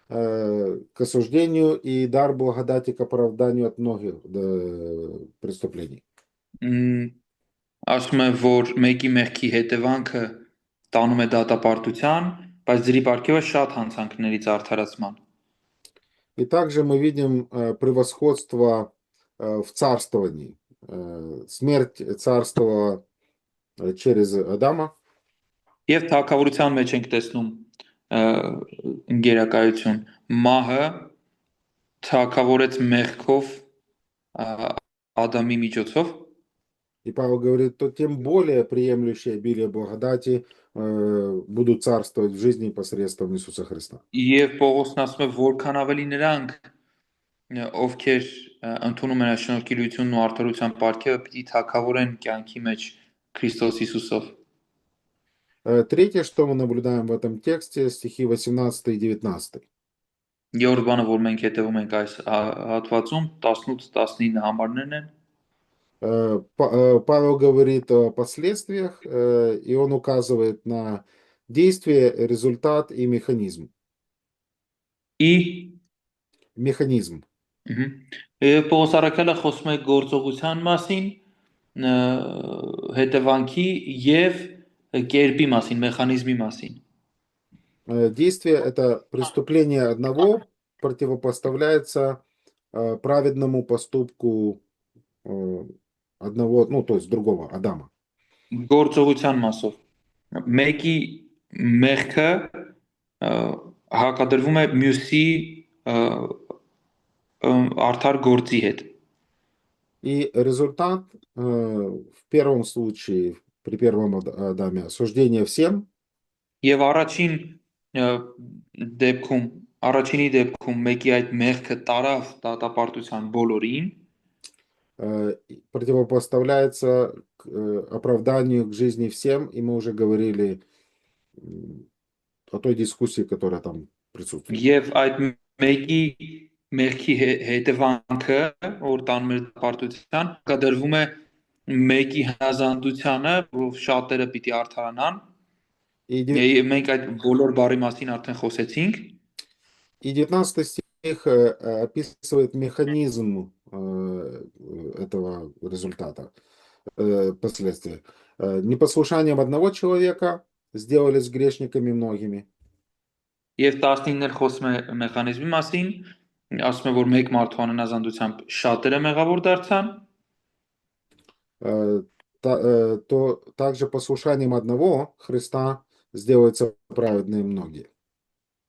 к осуждению и дар благодати к оправданию от многих преступлений. Ասում է, որ մեկի մեղքի հետևանքը տանում է դատապարտության, բայց ձրի պարգևը շատ հանցանքներից արդարացման։ И также мы видим превосходство в царствовании. Смерть царствовала через Адама. Եվ թագավորության մեջ ենք տեսնում գերակայություն։ Մահը թագավորեց մեղքով Ադամի միջոցով։ И Павел говорит, то тем более приемлющие обилие благодати будут царствовать в жизни посредством Иисуса Христа. Եվ Պողոսն ասում է, որքան ավելի նրանք, ովքեր ընդունում են շնորհքիլությունն ու արդարության պարգևը, պիտի թագավորեն կյանքի մեջ Քրիստոս Հիսուսով։ Третье, что мы наблюдаем в этом тексте, стихи 18 и 19. Երրորդ բանը, որ մենք հետևում ենք այս հատվածում, 18-19 համարներն են։ Павел говорит о последствиях, и он указывает на действие, результат и механизм. И Механизм. Եվ Պողոս առաքյալը խոսում է գործողության մասին, հետևանքի եւ կերպի մասին, մեխանիզմի մասին։ Действие – это преступление одного противопоставляется праведному поступку одного, ну, то есть другого, Адама. Գործողության մասով մեկի մեղքը հակադրվում է մյուսի արդար գործի հետ։ И результат в первом случае, при первом Адаме, осуждение всем. Եվ առաջինի դեպքում մեկի այդ մեղքը տարավ դատապարտության բոլորին, противопоставляется к оправданию к жизни всем, и мы уже говорили о той дискуссии, которая там присутствует. Եվ այդ մեկի մեղքի հետևանքը, որ տանում է դատապարտության, կդրվում է մեկի հնազանդությանը, որով շատերը պիտի արդարանան։ Մենք այդ բոլոր բառի մասին արդեն խոսեցինք։ И 19 стих описывает механизм этого результата, последствия. Непослушанием одного человека сделались грешниками многими. Եվ 19-ն խոսում է մեխանիզմի մասին, ասում է, որ մեկ մարդու անհնազանդությամբ շատերը մեղավոր դարձան։ То также послушанием одного Христа сделаются праведные многие.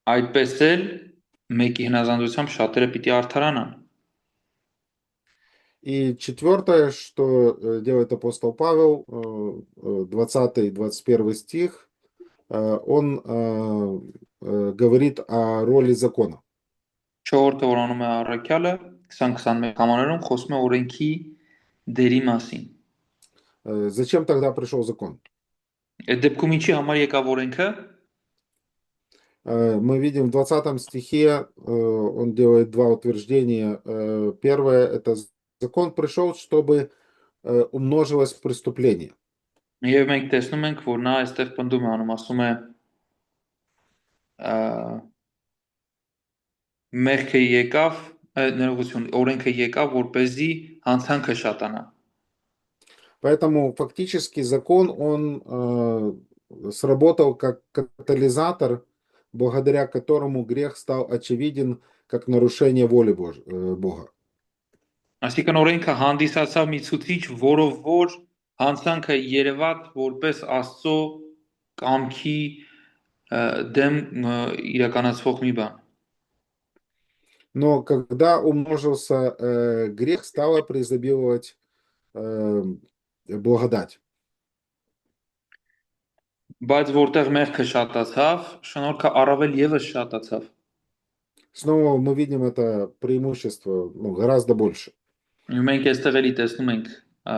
Այդպես էլ մեկի հնազանդությամբ շատերը պիտի արդարանան։ И четвертое, что делает апостол Павел, 20-21 стих, он говорит о роли закона. Չորրորդը, որ անում է առաքյալը, 20-21 համարներում խոսում է օրենքի դերի մասին։ Зачем тогда пришел закон? Այդ դեպքում ինչի համար եկավ օրենքը։ Мы видим в 20 стихе, он делает два утверждения. Первое, это закон пришел, чтобы умножилось преступление. Եվ մենք տեսնում ենք, որ նա այստեղ պնդում է անում, ասում է մեղքը եկավ, ներողություն, օրենքը եկավ, որպեսզի հանցանքը շատանա։ Поэтому фактически закон, он сработал как катализатор, благодаря которому грех стал очевиден как нарушение воли Бога. Այսինքն օրենքը հանդիսացավ մի ցուցիչ, որով որ հանցանքը երևաց որպես Աստծո կամքի դեմ իրականացվող մի բան։ Но когда умножился грех, стала преизобиловать благодать. Բայց որտեղ մեղքը շատացավ, շնորհքը առավել եւս շատացավ։ Снова мы видим это преимущество, гораздо больше. Մենք այստեղ էլի տեսնում ենք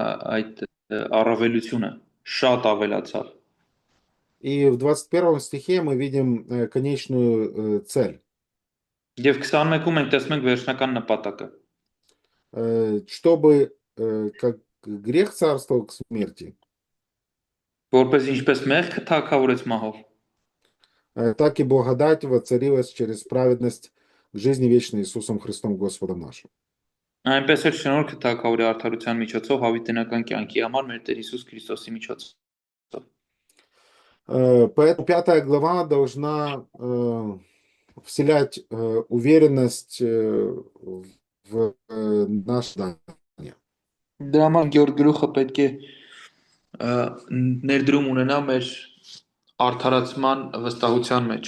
այդ առավելությունը, շատ ավելացավ։ И в 21 стихе мы видим конечную цель. Եվ 21-ում մենք տեսնում ենք վերջնական նպատակը։ Чтобы как грех царствовал к смерти, Որպես ինչպես մեղքը թագավորեց մահով, так и благодать воцарилась через праведность к жизни вечной Иисусом Христом Господом нашим. այնպես էլ շնորհքը թագավորի արդարության միջոցով հավիտենական кյանքի համար մեր Տեր Հիսուս Քրիստոսի միջոցով։ Поэтому 5 глава должна вселять уверенность в наше знание. Դրա համար Գեորգ գլուխը պետք է ներդրում ունենա մեր արդարացման վստահության մեջ։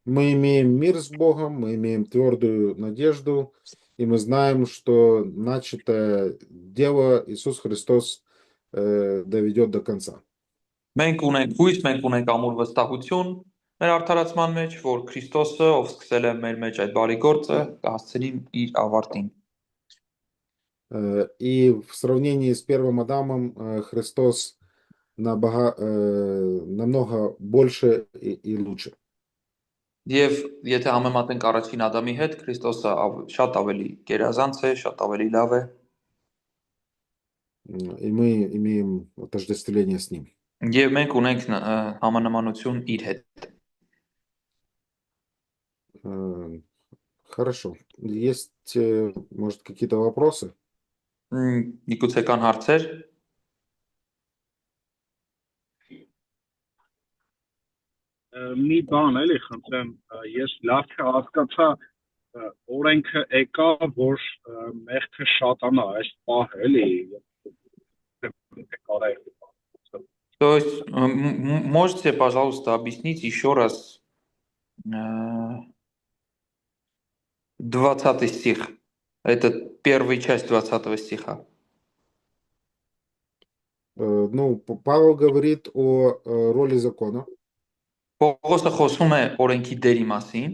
Мы имеем мир с Богом, мы имеем твердую надежду и мы знаем, что начатое дело Иисус Христос доведет до конца. Մենք ունենք հույս, մենք ունենք ամուր վստահություն մեր արդարացման մեջ, որ Քրիստոսը, ով սկսել է մեր մեջ այդ բարի գործը, կհասցնի իր ավարտին։ И в сравнении с первым Адамом Христос намного больше и лучше. Եվ եթե համեմատենք առաջին Ադամի հետ, Քրիստոսը շատ ավելի գերազանց է, շատ ավելի լավ է։ И мы имеем отождествление с ним. Եվ մենք ունենք համանմանություն իր հետ։ Хорошо. Есть, может, какие-то вопросы? Միգուցե կան հարցեր։ Մի բան էլի խնդրեմ, ես լավ չհասկացա, օրենքը եկավ, որ մեղքը շատանա, այս պահը էլի։ То есть можете, пожалуйста, объяснить еще раз 20 стих. Это первая часть 20 стиха. Ну, Павел говорит о роли закона. Պողոսը խոսում է օրենքի դերի մասին,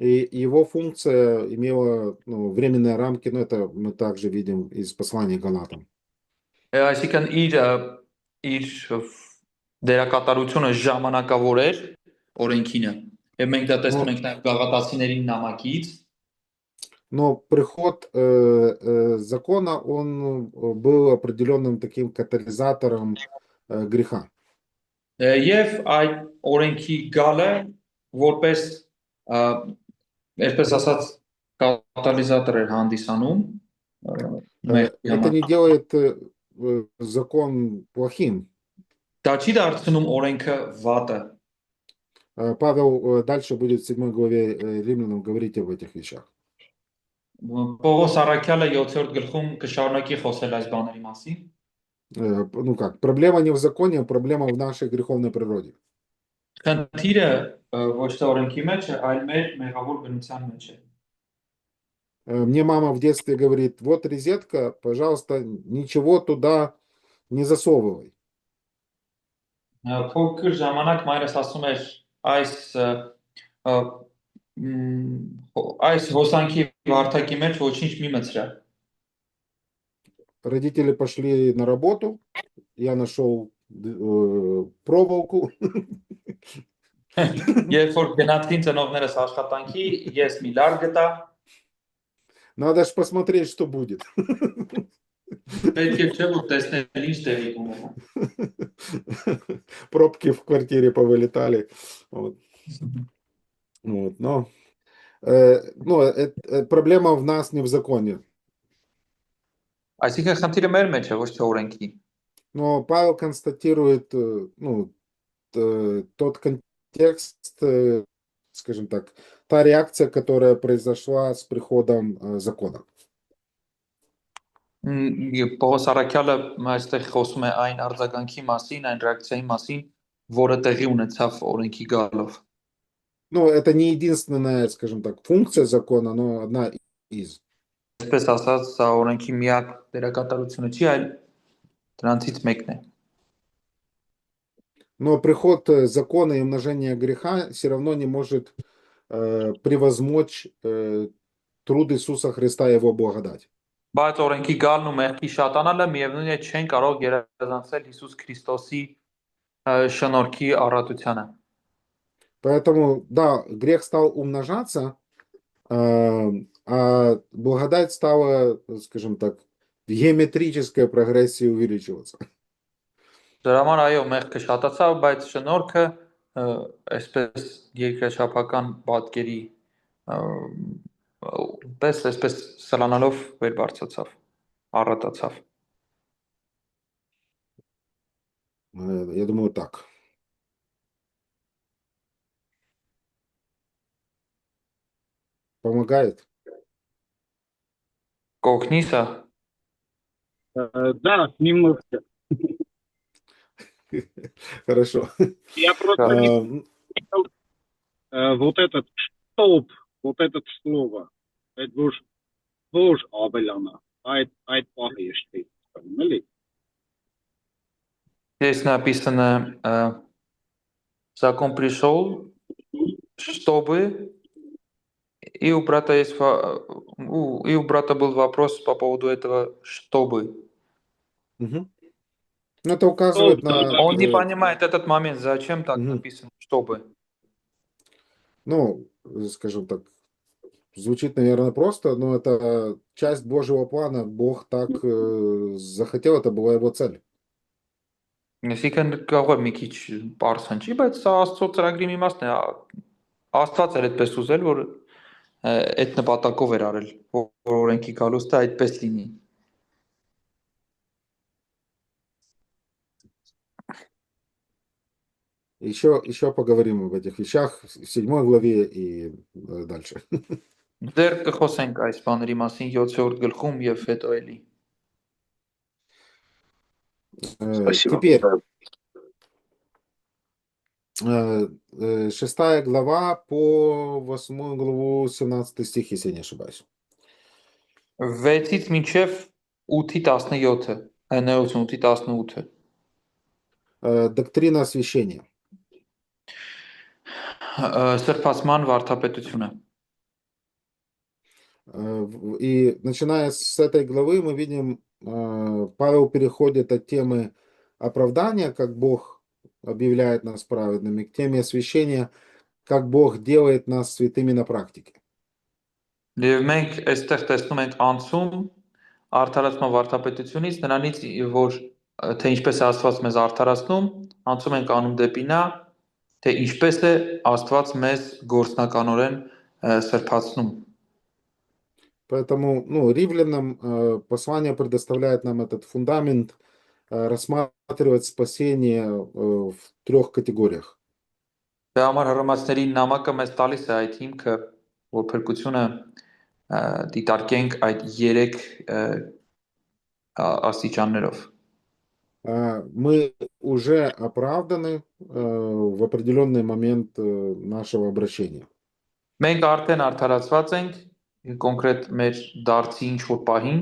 И его функция имела временные рамки, но это мы также видим из послания Галатам. այսինքն իր դերակատարությունը ժամանակավոր էր օրենքինը։ Եվ մենք դա տեսնում ենք նաև Գաղատացիների նամակից։ Но приход закона, он был определенным таким катализатором греха. Եվ այդ օրենքի գալը որպես այսպես ասած կատալիզատոր էր հանդիսանում Это не делает закон плохим. Դա չի դարձնում օրենքը վատը։ Павел дальше будет в 7 главе Римлянам говорить об этих вещах. Պողոս առաքյալը 7-րդ գլխում կշարունակի խոսել այս բաների մասին։ Ну как, проблема не в законе, проблема в нашей греховной природе. Խնդիրը ոչ թե օրենքի մեջ է, այլ մեր մեղավոր բնության մեջ է։ Мне мама в детстве говорит: вот розетка, пожалуйста, ничего туда не засовывай. Փոքր ժամանակ մայրս ասում էր այս հոսանքի վարդակի մեջ ոչինչ մի մցրա։ Родители пошли на работу, я нашел проволоку. Երբ որ գնացին ծնողներս աշխատանքի, ես մի լար գտա։ Надо ж посмотреть, что будет. Պետք է չէ որ տեսնել ինչ տեղի կունենա։ Пробки в квартире повылетали. Вот. Но проблема в нас, не в законе. Այսինքն խնդիրը մեր մեջ է, ոչ թե օրենքի։ Но Павел констатирует тот контекст, скажем так, та реакция, которая произошла с приходом закона. Պողոս առաքյալը այստեղ խոսում է այն արձագանքի մասին, այն ռեակցիայի մասին, որը տեղի ունեցավ օրենքի գալով։ Ну, это не единственная, скажем так, функция закона, но одна из. Այսպես ասած, սա օրենքի միակ դերակատարությունը չի, այլ դրանցից мեկն է։ Но приход закона и умножение греха все равно не может превозмочь труд Иисуса Христа и его благодать. Բայց օրենքի գալն ու մեղքի շատանալը միևնույն է չեն կարող գերազանցել Հիսուս Քրիստոսի շնորհքի առատությանը։ Поэтому, да, грех стал умножаться, а благодать стала, скажем так, в геометрической прогрессии увеличиваться. Դրա համար այո, մեղքը շատացավ, բայց շնորհքը այսպես երկրաչափական պատկերի պես այսպես սլանալով վեր բարձրացավ, առատացավ։ Я думаю, так. Помогает? Կողքնի սա։ Да, немножко. Хорошо. Я просто не понял вот этот стоп, вот это слово. Это уж որ ավելանա, այդ պահը ես չէի հասկանում, էլի։ Здесь написано, закон пришел, чтобы и у брата и у брата был вопрос по поводу этого, чтобы. Мгм. Ну, это указывает на... Он не понимает этот момент, зачем так написано, чтобы. Ну, скажем так, звучит, наверное, просто, но это часть Божьего плана. Бог так захотел, это была его цель. Այսինքն կարող է մի քիչ պարզ հնչի, բայց սա Աստծո ծրագրի մի մասն է։ Աստված էր այդպես ուզել, որ այդ նպատակով էր արել, որ օրենքի գալուստը այդպես լինի։ Еще поговорим об этих вещах в 7 главе и дальше. Դեռ կխոսենք այս բաների մասին 7-րդ գլխում եւ հետո էլի։ Спасибо. Теперь 6 глава по 8 главу 17 стих, если я не ошибаюсь. 6-ից մինչև 8-ի 17-ը, 9-ից 8-ի 18-ը։ Доктрина освящения. Սրբացման վարդապետությունը։ И начиная с этой главы мы видим, Павел переходит от темы оправдания, как Бог объявляет нас праведными, к теме освящения, как Бог делает нас святыми на практике. Եվ մենք այստեղ տեսնում ենք անցում արդարացման վարդապետությունից նրանից, որ թե ինչպես է Աստված մեզ արդարացնում, անցում ենք անում դեպի նա, թե ինչպես է Աստված մեզ գործնականորեն սրբացնում։ Поэтому, римлянам послание предоставляет нам этот фундамент рассматривать спасение в 3 категориях. Դրա համար հռոմեացիների նամակը մեզ տալիս է այդ հիմքը, որ փրկությունը դիտարկենք այդ 3 աստիճաններով։ Мы уже оправданы в определенный момент нашего обращения. Մենք արդեն արդարացված ենք կոնկրետ մեր դարձի ինչ որ պահին։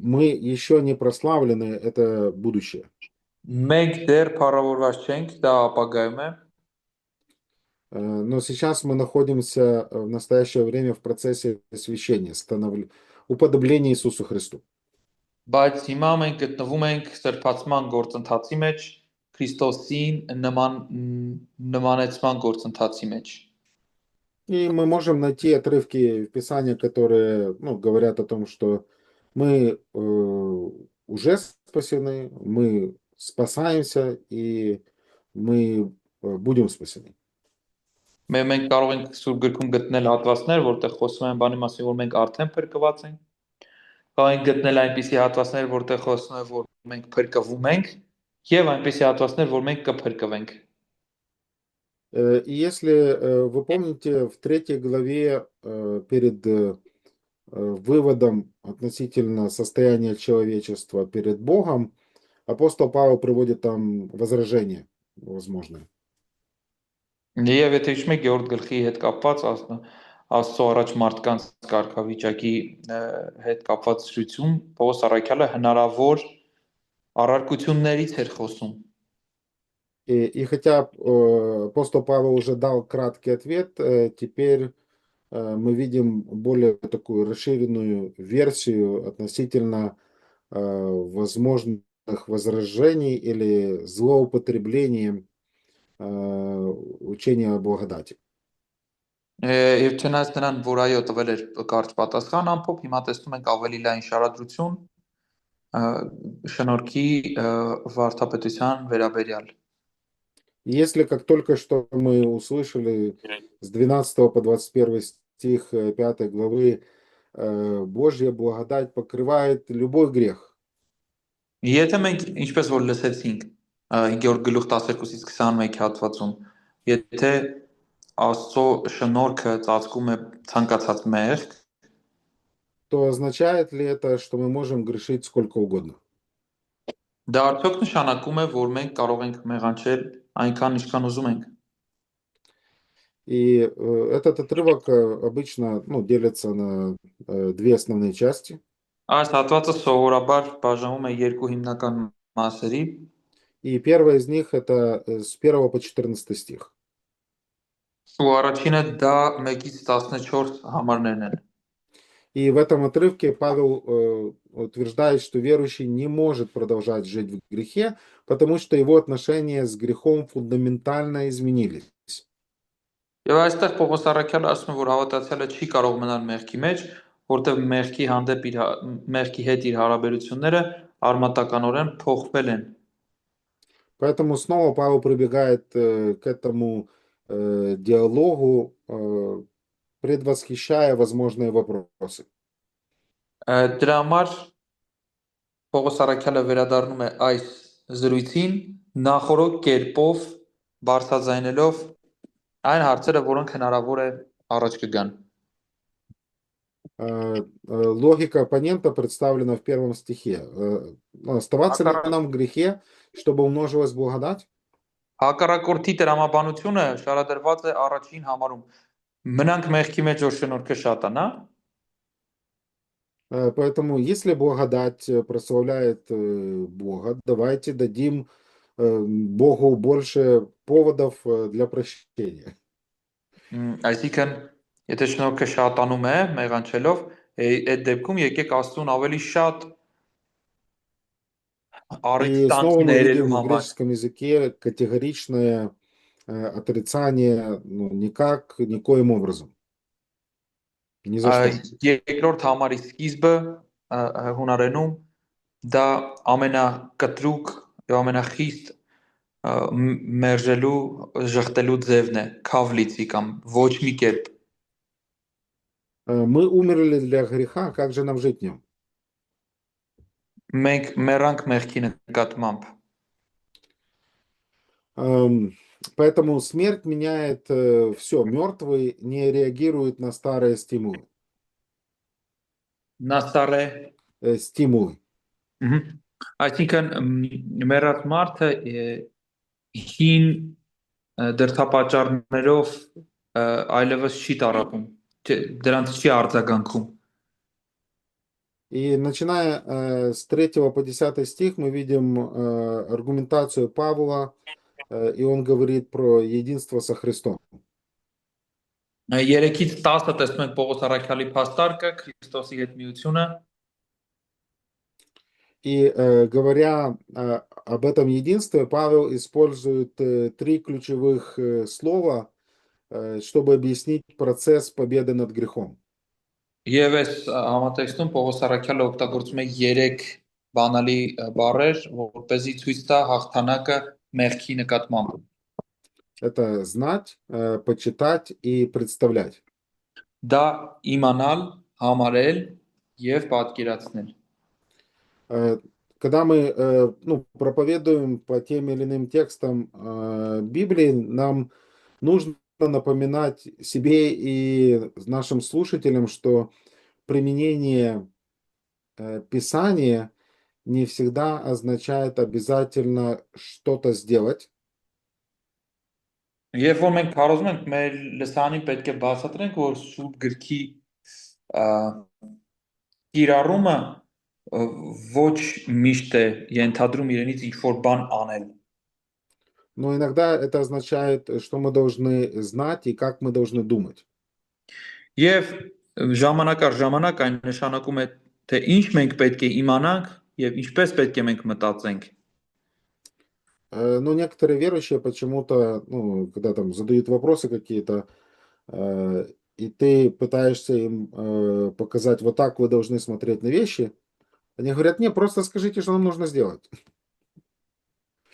Мы еще не прославлены, это будущее. Մենք դեռ փառավորված չենք, դա ապագայում է։ Но сейчас мы находимся в настоящее время в процессе освящения, уподобления Иисусу Христу. Բայց հիմա մենք գտնվում ենք սրբացման գործընթացի մեջ, Քրիստոսին նմանեցման գործընթացի մեջ։ И мы можем найти отрывки в Писании, которые говорят о том, что мы уже спасены, мы спасаемся и мы будем спасены. Մենք կարող ենք Սուրբ գրքում գտնել հատվածներ, որտեղ խոսում են բանի մասին, որ մենք արդեն փրկված ենք։ Կարող ենք գտնել այնպիսի հատվածներ, որտեղ խոսում է, որ մենք փրկվում ենք, եւ այնպիսի հատվածներ, որ մենք կփրկվենք։ И если вы помните, в 3 главе перед выводом относительно состояния человечества перед Богом, апостол Павел приводит там возражения возможные. Եվ եթե հիշում եք 7-րդ գլխի հետ կապված Աստծո առաջ մարդկանց կարգավիճակի հետ կապված զրույցում Պողոս առաքյալը հնարավոր առարկություններից էր խոսում։ И хотя апостол Павел уже дал краткий ответ, теперь мы видим более такую расширенную версию относительно возможных возражений или злоупотребления учения о благодати. Եվ չնայած նրան, որ այո տվել էր կարճ պատասխան ամփոփ, հիմա տեսնում ենք ավելի լայն շարադրություն շնորհքի վարդապետության վերաբերյալ։ Если как только что мы услышали с 12 по 21 стих 5 главы, Божья благодать покрывает любой грех. Եթե մենք ինչպես որ լսեցինք 5-րդ գլուխ 12-ից 21 հատվածում, եթե Աստծո շնորհքը ծածկում է ցանկացած մեղք, то означает ли это, что мы можем грешить сколько угодно? դա արդյոք նշանակում է, որ մենք կարող ենք մեղանչել այնքան, ինչքան ուզում ենք։ И этот отрывок обычно делится на две основные части. Այս հատվածը սովորաբար բաժանվում է երկու հիմնական մասերի, И первое из них это с 1 по 14 стих. ու առաջինը դա 1-ից 14 համարներն են։ И в этом отрывке Павел утверждает, что верующий не может продолжать жить в грехе, потому что его отношения с грехом фундаментально изменились. Եվ այստեղ Պողոս առաքյալը ասում է, որ հավատացյալը չի կարող մնալ մեղքի մեջ, որտեղ մեղքի հետ իր հարաբերությունները արմատականորեն փոխվել են։ Поэтому снова Павел прибегает к этому диалогу, предвосхищая возможные вопросы. Դրա համար Պողոս առաքյալը վերադառնում է այս զրույցին նախորդ կերպով բարձրաձայնելով այն հարցերը, որոնք հնարավոր է առաջ կգան։ Логика оппонента представлена в 1 стихе. Оставаться ли нам в грехе, чтобы умножилась благодать? Հակառակորդի տրամաբանությունը շարադրված է առաջին համարում։ Մնանք մեղքի մեջ, որ շնորհքը շատանա։ Поэтому, если благодать прославляет Бога, давайте дадим Богу больше поводов для прощения. Այսինքն, եթե շնորհքը շատանում է, մեղանչելով, այդ դեպքում եկեք Աստծուն ավելի շատ И снова мы видим в греческом языке категоричное отрицание никак, никоим образом. Ни за что. Երկրորդ համարի սկիզբը հունարենում դա ամենակտրուկ եւ ամենախիստ մերժելու ժխտելու ձևն է, քավլիցի կամ ոչ մի կերպ։ Мы умерли для греха, как же нам жить в нем? Մենք մեռանք մեղքի նկատմամբ։ Поэтому смерть меняет все. Мертвый не реагирует на старые стимулы. На старые стимулы. Այսինքն մեռած մարդը հին դրդապատճառներով այլևս չի տառապում, դրանց չի արձագանքում։ И начиная с 3 по 10 стих мы видим аргументацию Павла, и он говорит про единство со Христом. 3-ից 10 տեսնում ենք Պողոս առաքյալի փաստարկը, Քրիստոսի հետ միությունը։ И говоря об этом единстве, Павел использует 3 ключевых слова, чтобы объяснить процесс победы над грехом. Եվ այս համատեքստում Պողոս առաքյալը օգտագործում է 3 բանալի բառեր, որպեսզի ցույց տա հաղթանակը մեղքի նկատմամբ։ Это знать, почитать и представлять. Դա իմանալ, համարել եւ պատկերացնել։ Когда мы проповедуем по тем или иным текстам Библии, нам нужно напоминать себе и нашим слушателям, что применение Писания не всегда означает обязательно что-то сделать. Երբ որ մենք կարողանում ենք մեր լսանին պետք է բացատրենք, որ Սուրբ գրքի կիրառումը ոչ միշտ է ենթադրում իրենից ինչ-որ բան անել։ Но иногда это означает, что мы должны знать и как мы должны думать. Եվ ժամանակ առ ժամանակ այն նշանակում է, թե ինչ մենք պետք է иմանանք եւ ինչպես պետք է մենք мտածենք։ Но некоторые верующие почему-то, когда там задают вопросы какие-то, и ты пытаешься им показать, вот так вы должны смотреть на вещи, они говорят, не, просто скажите, что нам нужно сделать.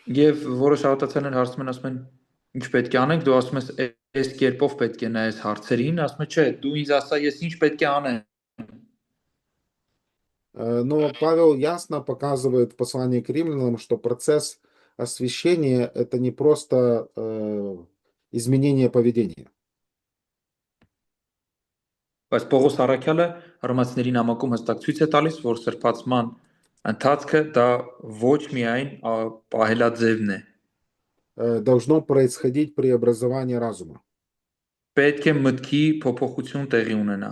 Եվ որոշ հաղթացյալներ հարցում են, ասում են, ինչ պետք է անենք, դու ասում ես, այս կերպով պետք է նայես հարցերին, ասում է, չէ, դու ինձ ասա, ես ինչ պետք է անեմ։ Но Павел ясно показывает в послании к римлянам, что процесс освящения – это не просто изменение поведения. Բայց Պողոս առաքյալը հռոմեացիներին նամակում հստակ ցույց է տալիս, որ սրբացման ընթացքը դա ոչ միայն պահելաձևն է։ Должно происходить преобразование разума. պետք է մտքի փոփոխություն տեղի ունենա։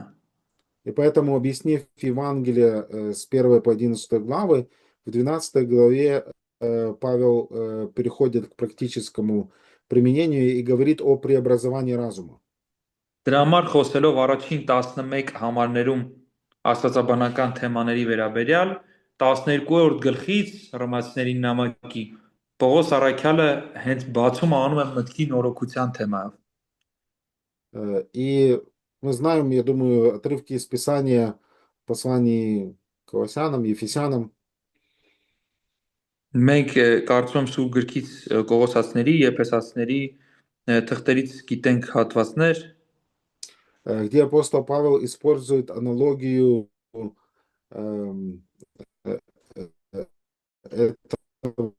И поэтому, объяснив Евангелие с 1 по 11 главы, в 12 главе Павел переходит к практическому применению и говорит о преобразовании разума. Դրա համար խոսելով առաջին 11 համարներում աստվածաբանական թեմաների վերաբերյալ 12-րդ гլխից Հռոմեացիներին նամակի Պողոս Առաքյալը հենց բացում անում է մտքի նորոգության թեմայով։ И мы знаем, я думаю, отрывки из Писания, посланий Колоссянам, Ефесянам. Մենք կարծում եմ Սուրբ գրքից Կողոսացների, Եփեսացների թղթերից գիտենք հատվածներ, где апостол Павел использует аналогию этого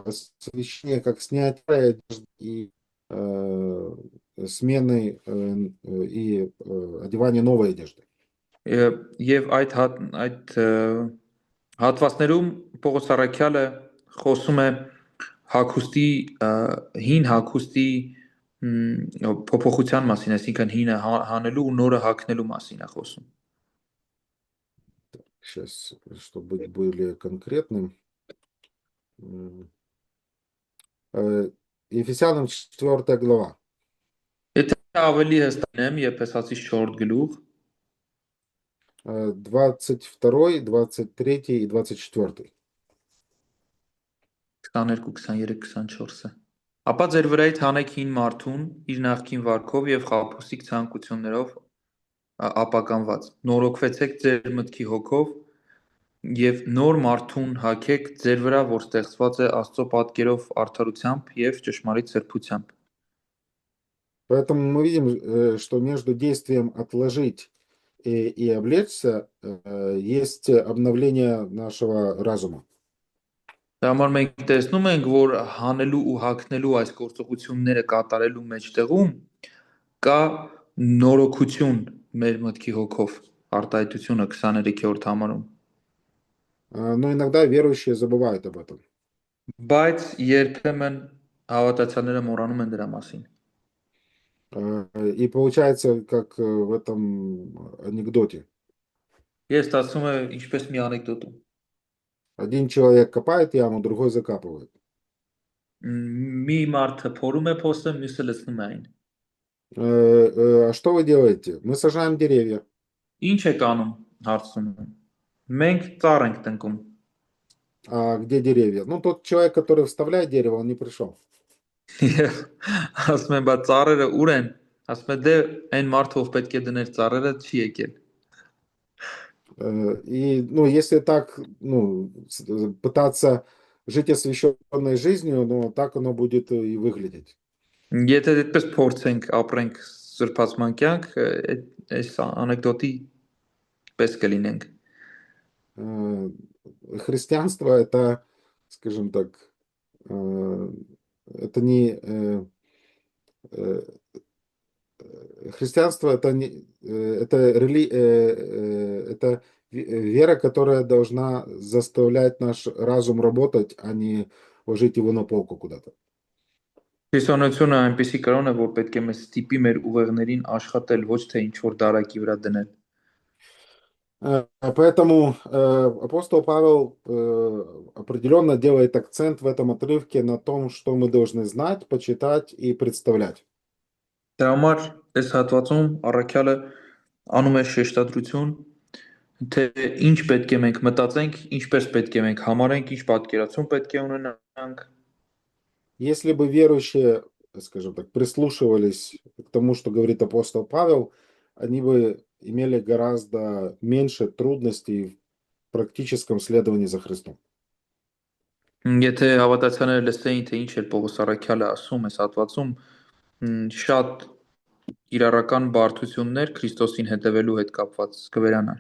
освящения как снятие и смены и одевания новой одежды. եւ այդ հատվածներում Պողոս Առաքյալը խոսում է հագուստի հին հագուստի փոփոխության մասին, այսինքն հինը հանելու ու նորը հագնելու մասին է խոսում։ Сейчас, чтобы быть более конкретным. Ефесянам 4 глава. Եթե ավելի հստակ եմ, Եփեսացիս 4 գլուխ 22, 23 и 24. 22, 23, 24-ը։ Ապա ձեր վրայից հանեք հին մարդուն իր նախկին վարքով եւ խաբուսիկ ցանկություններով ապականված։ Նորոգվեցեք ձեր մտքի հոգով եւ նոր մարդուն հագեք ձեր վրա, որ ստեղծված է Աստծո պատկերով արդարությամբ եւ ճշմարիտ սրբությամբ։ Поэтому мы видим, что между действием отложить и облечься есть обновление нашего разума. Դա համար մենք տեսնում ենք, որ հանելու ու հագնելու այս գործողությունները կատարելու մեջտեղում կա նորոգություն մեր մտքի հոգով, արտահայտությունը 23-րդ համարում։ Но иногда верующие забывают об этом. Բայց երբեմն հավատացյալները մոռանում են դրա մասին։ И получается, как в этом анекдоте. Ես ստացվում է ինչպես մի անեկդոտում։ Один человек копает яму, другой закапывает. Մի մարդը փորում է փոսը, մյուսը լցնում է այն։ А что вы делаете? Мы сажаем деревья. Ինչ եք անում, հարցնում եմ։ Մենք ծառ ենք տնկում։ А где деревья? Ну, тот человек, который вставляет дерево, он не пришел. Եվ ասում եմ, բա ծառերը ուր են։ Ասում է, դե այն մարդը, ով պետք է դներ ծառերը, չի եկել։ И, ну, если так, ну, пытаться жить освященной жизнью, ну, так оно будет и выглядеть. Եթե այդպես փորձենք ապրենք սրբացման կյանք, այս անեկդոտի պես կլինենք։ Христианство это, скажем так, это не христианство это вера, которая должна заставлять наш разум работать, а не ложить его на полку куда-то. Քրիստոնեությունը այնպեսի կրոն է, որ պետք է մեզ ստիպի մեր ուղեղներին աշխատել, ոչ թե ինչ որ դարակի վրա դնել։ Поэтому апостол Павел определенно делает акцент в этом отрывке на том, что мы должны знать, почитать и представлять. Դրա համար այս հատվածում առաքյալը անում է շեշտադրություն, թե ինչ պետք է մենք մտածենք, ինչպես պետք է մենք համարենք, ինչ պատկերացում պետք է ունենանք։ Если бы верующие, скажем так, прислушивались к тому, что говорит апостол Павел, они бы имели гораздо меньше трудностей в практическом следовании за Христом. Եթե հավատացյալները լսեին, թե ինչ է Պողոս Առաքյալը ասում է հատվածում, շատ իրարական բարդություններ Քրիստոսին հետևելու հետ կապված կվերանան։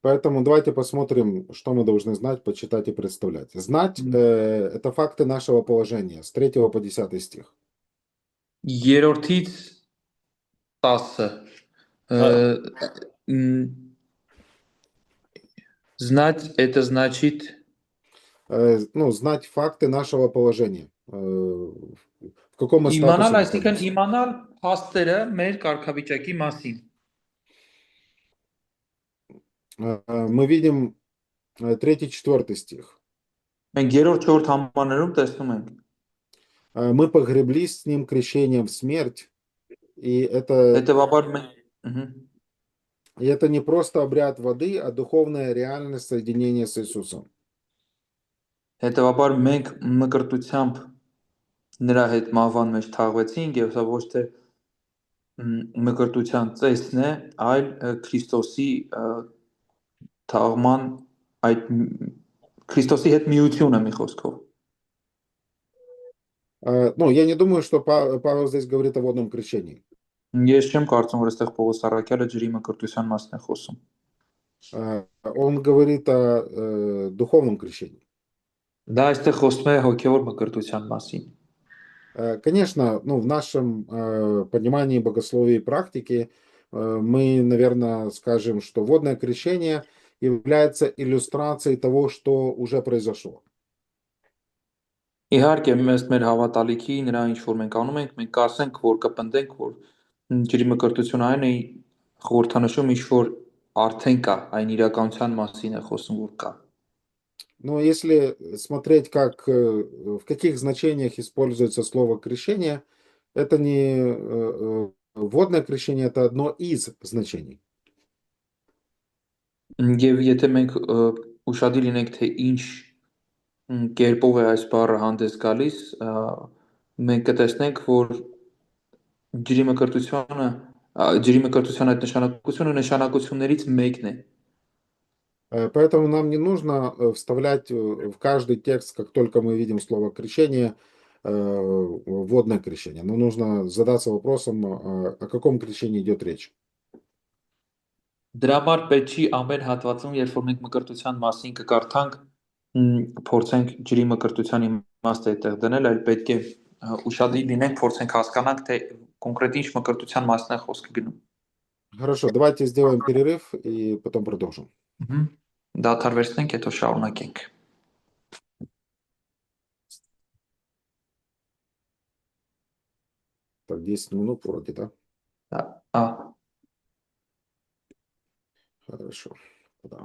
Поэтому давайте посмотрим, что мы должны знать, почитать и представлять. Знать это факты нашего положения с 3 по 10 стих. Երրորդից 10 Знать это значит ну, знать факты нашего положения. В каком мы իմանալ, статусе այսինքն находимся. իմանալ փաստերը մեր կարգավիճակի մասին։ Мы видим 3-4 стих. Մենք 3-4 համարներում տեսնում ենք. Мы погреблись с ним крещением в смерть, и Հետևաբար это не просто обряд воды, а духовная реальность соединения с Иисусом. Հետևաբար մենք մկրտությամբ նրա հետ մահվան մեջ թաղվեցինք եւ սա ոչ թե մկրտության ծեսն է, այլ Քրիստոսի թաղման այդ Քրիստոսի հետ միությունը մի խոսքով։ Ну, я не думаю, что Павел здесь говорит о водном крещении. Ես չեմ կարծում, որ այստեղ Պողոս առաքյալը ջրի մկրտության մասն է խոսում։ Он говорит о духовном крещении. Դա այստեղ խոսում է հոգևոր մկրտության մասին։ Конечно, ну, в нашем понимании богословия и практики мы, наверное, скажем, что водное крещение является иллюстрацией того, что уже произошло. Իհարկե, ըստ մեր հավատալիքի, նրա ինչ որ մենք անում ենք, մենք կասենք, որ կպնդենք, որ ջրի մկրտությունը այն է խորհրդանշում ինչ որ արդեն կա, այն իրականության մասին է խոսում, որ կա։ Но если смотреть, в каких значениях используется слово крещение, это не водное крещение, это одно из значений. Եվ եթե մենք ուշադիր լինենք, թե ինչ կերպով է այս բառը հանդես գալիս, մենք կտեսնենք, որ ջրի մկրտության այդ նշանակություններից մեկն է։ Поэтому нам не нужно вставлять в каждый текст, как только мы видим слово крещение, водное крещение. Но нужно задаться вопросом, о каком крещении идет речь. Դրա համար պետք չի ամեն հատվածում, երբ որ մենք մկրտության մասին կկարդանք, փորձենք ջրի մկրտության իմաստը այդտեղ դնել, այլ պետք է ուշադիր լինենք, փորձենք հասկանանք, թե կոնկրետ ինչ մկրտության մասն է խոսքը գնում։ Хорошо, давайте сделаем перерыв и потом продолжим. Դադարվեցնենք, հետո շարունակենք։ Так, 10 минут вроде, да? Да. Хорошо. Да.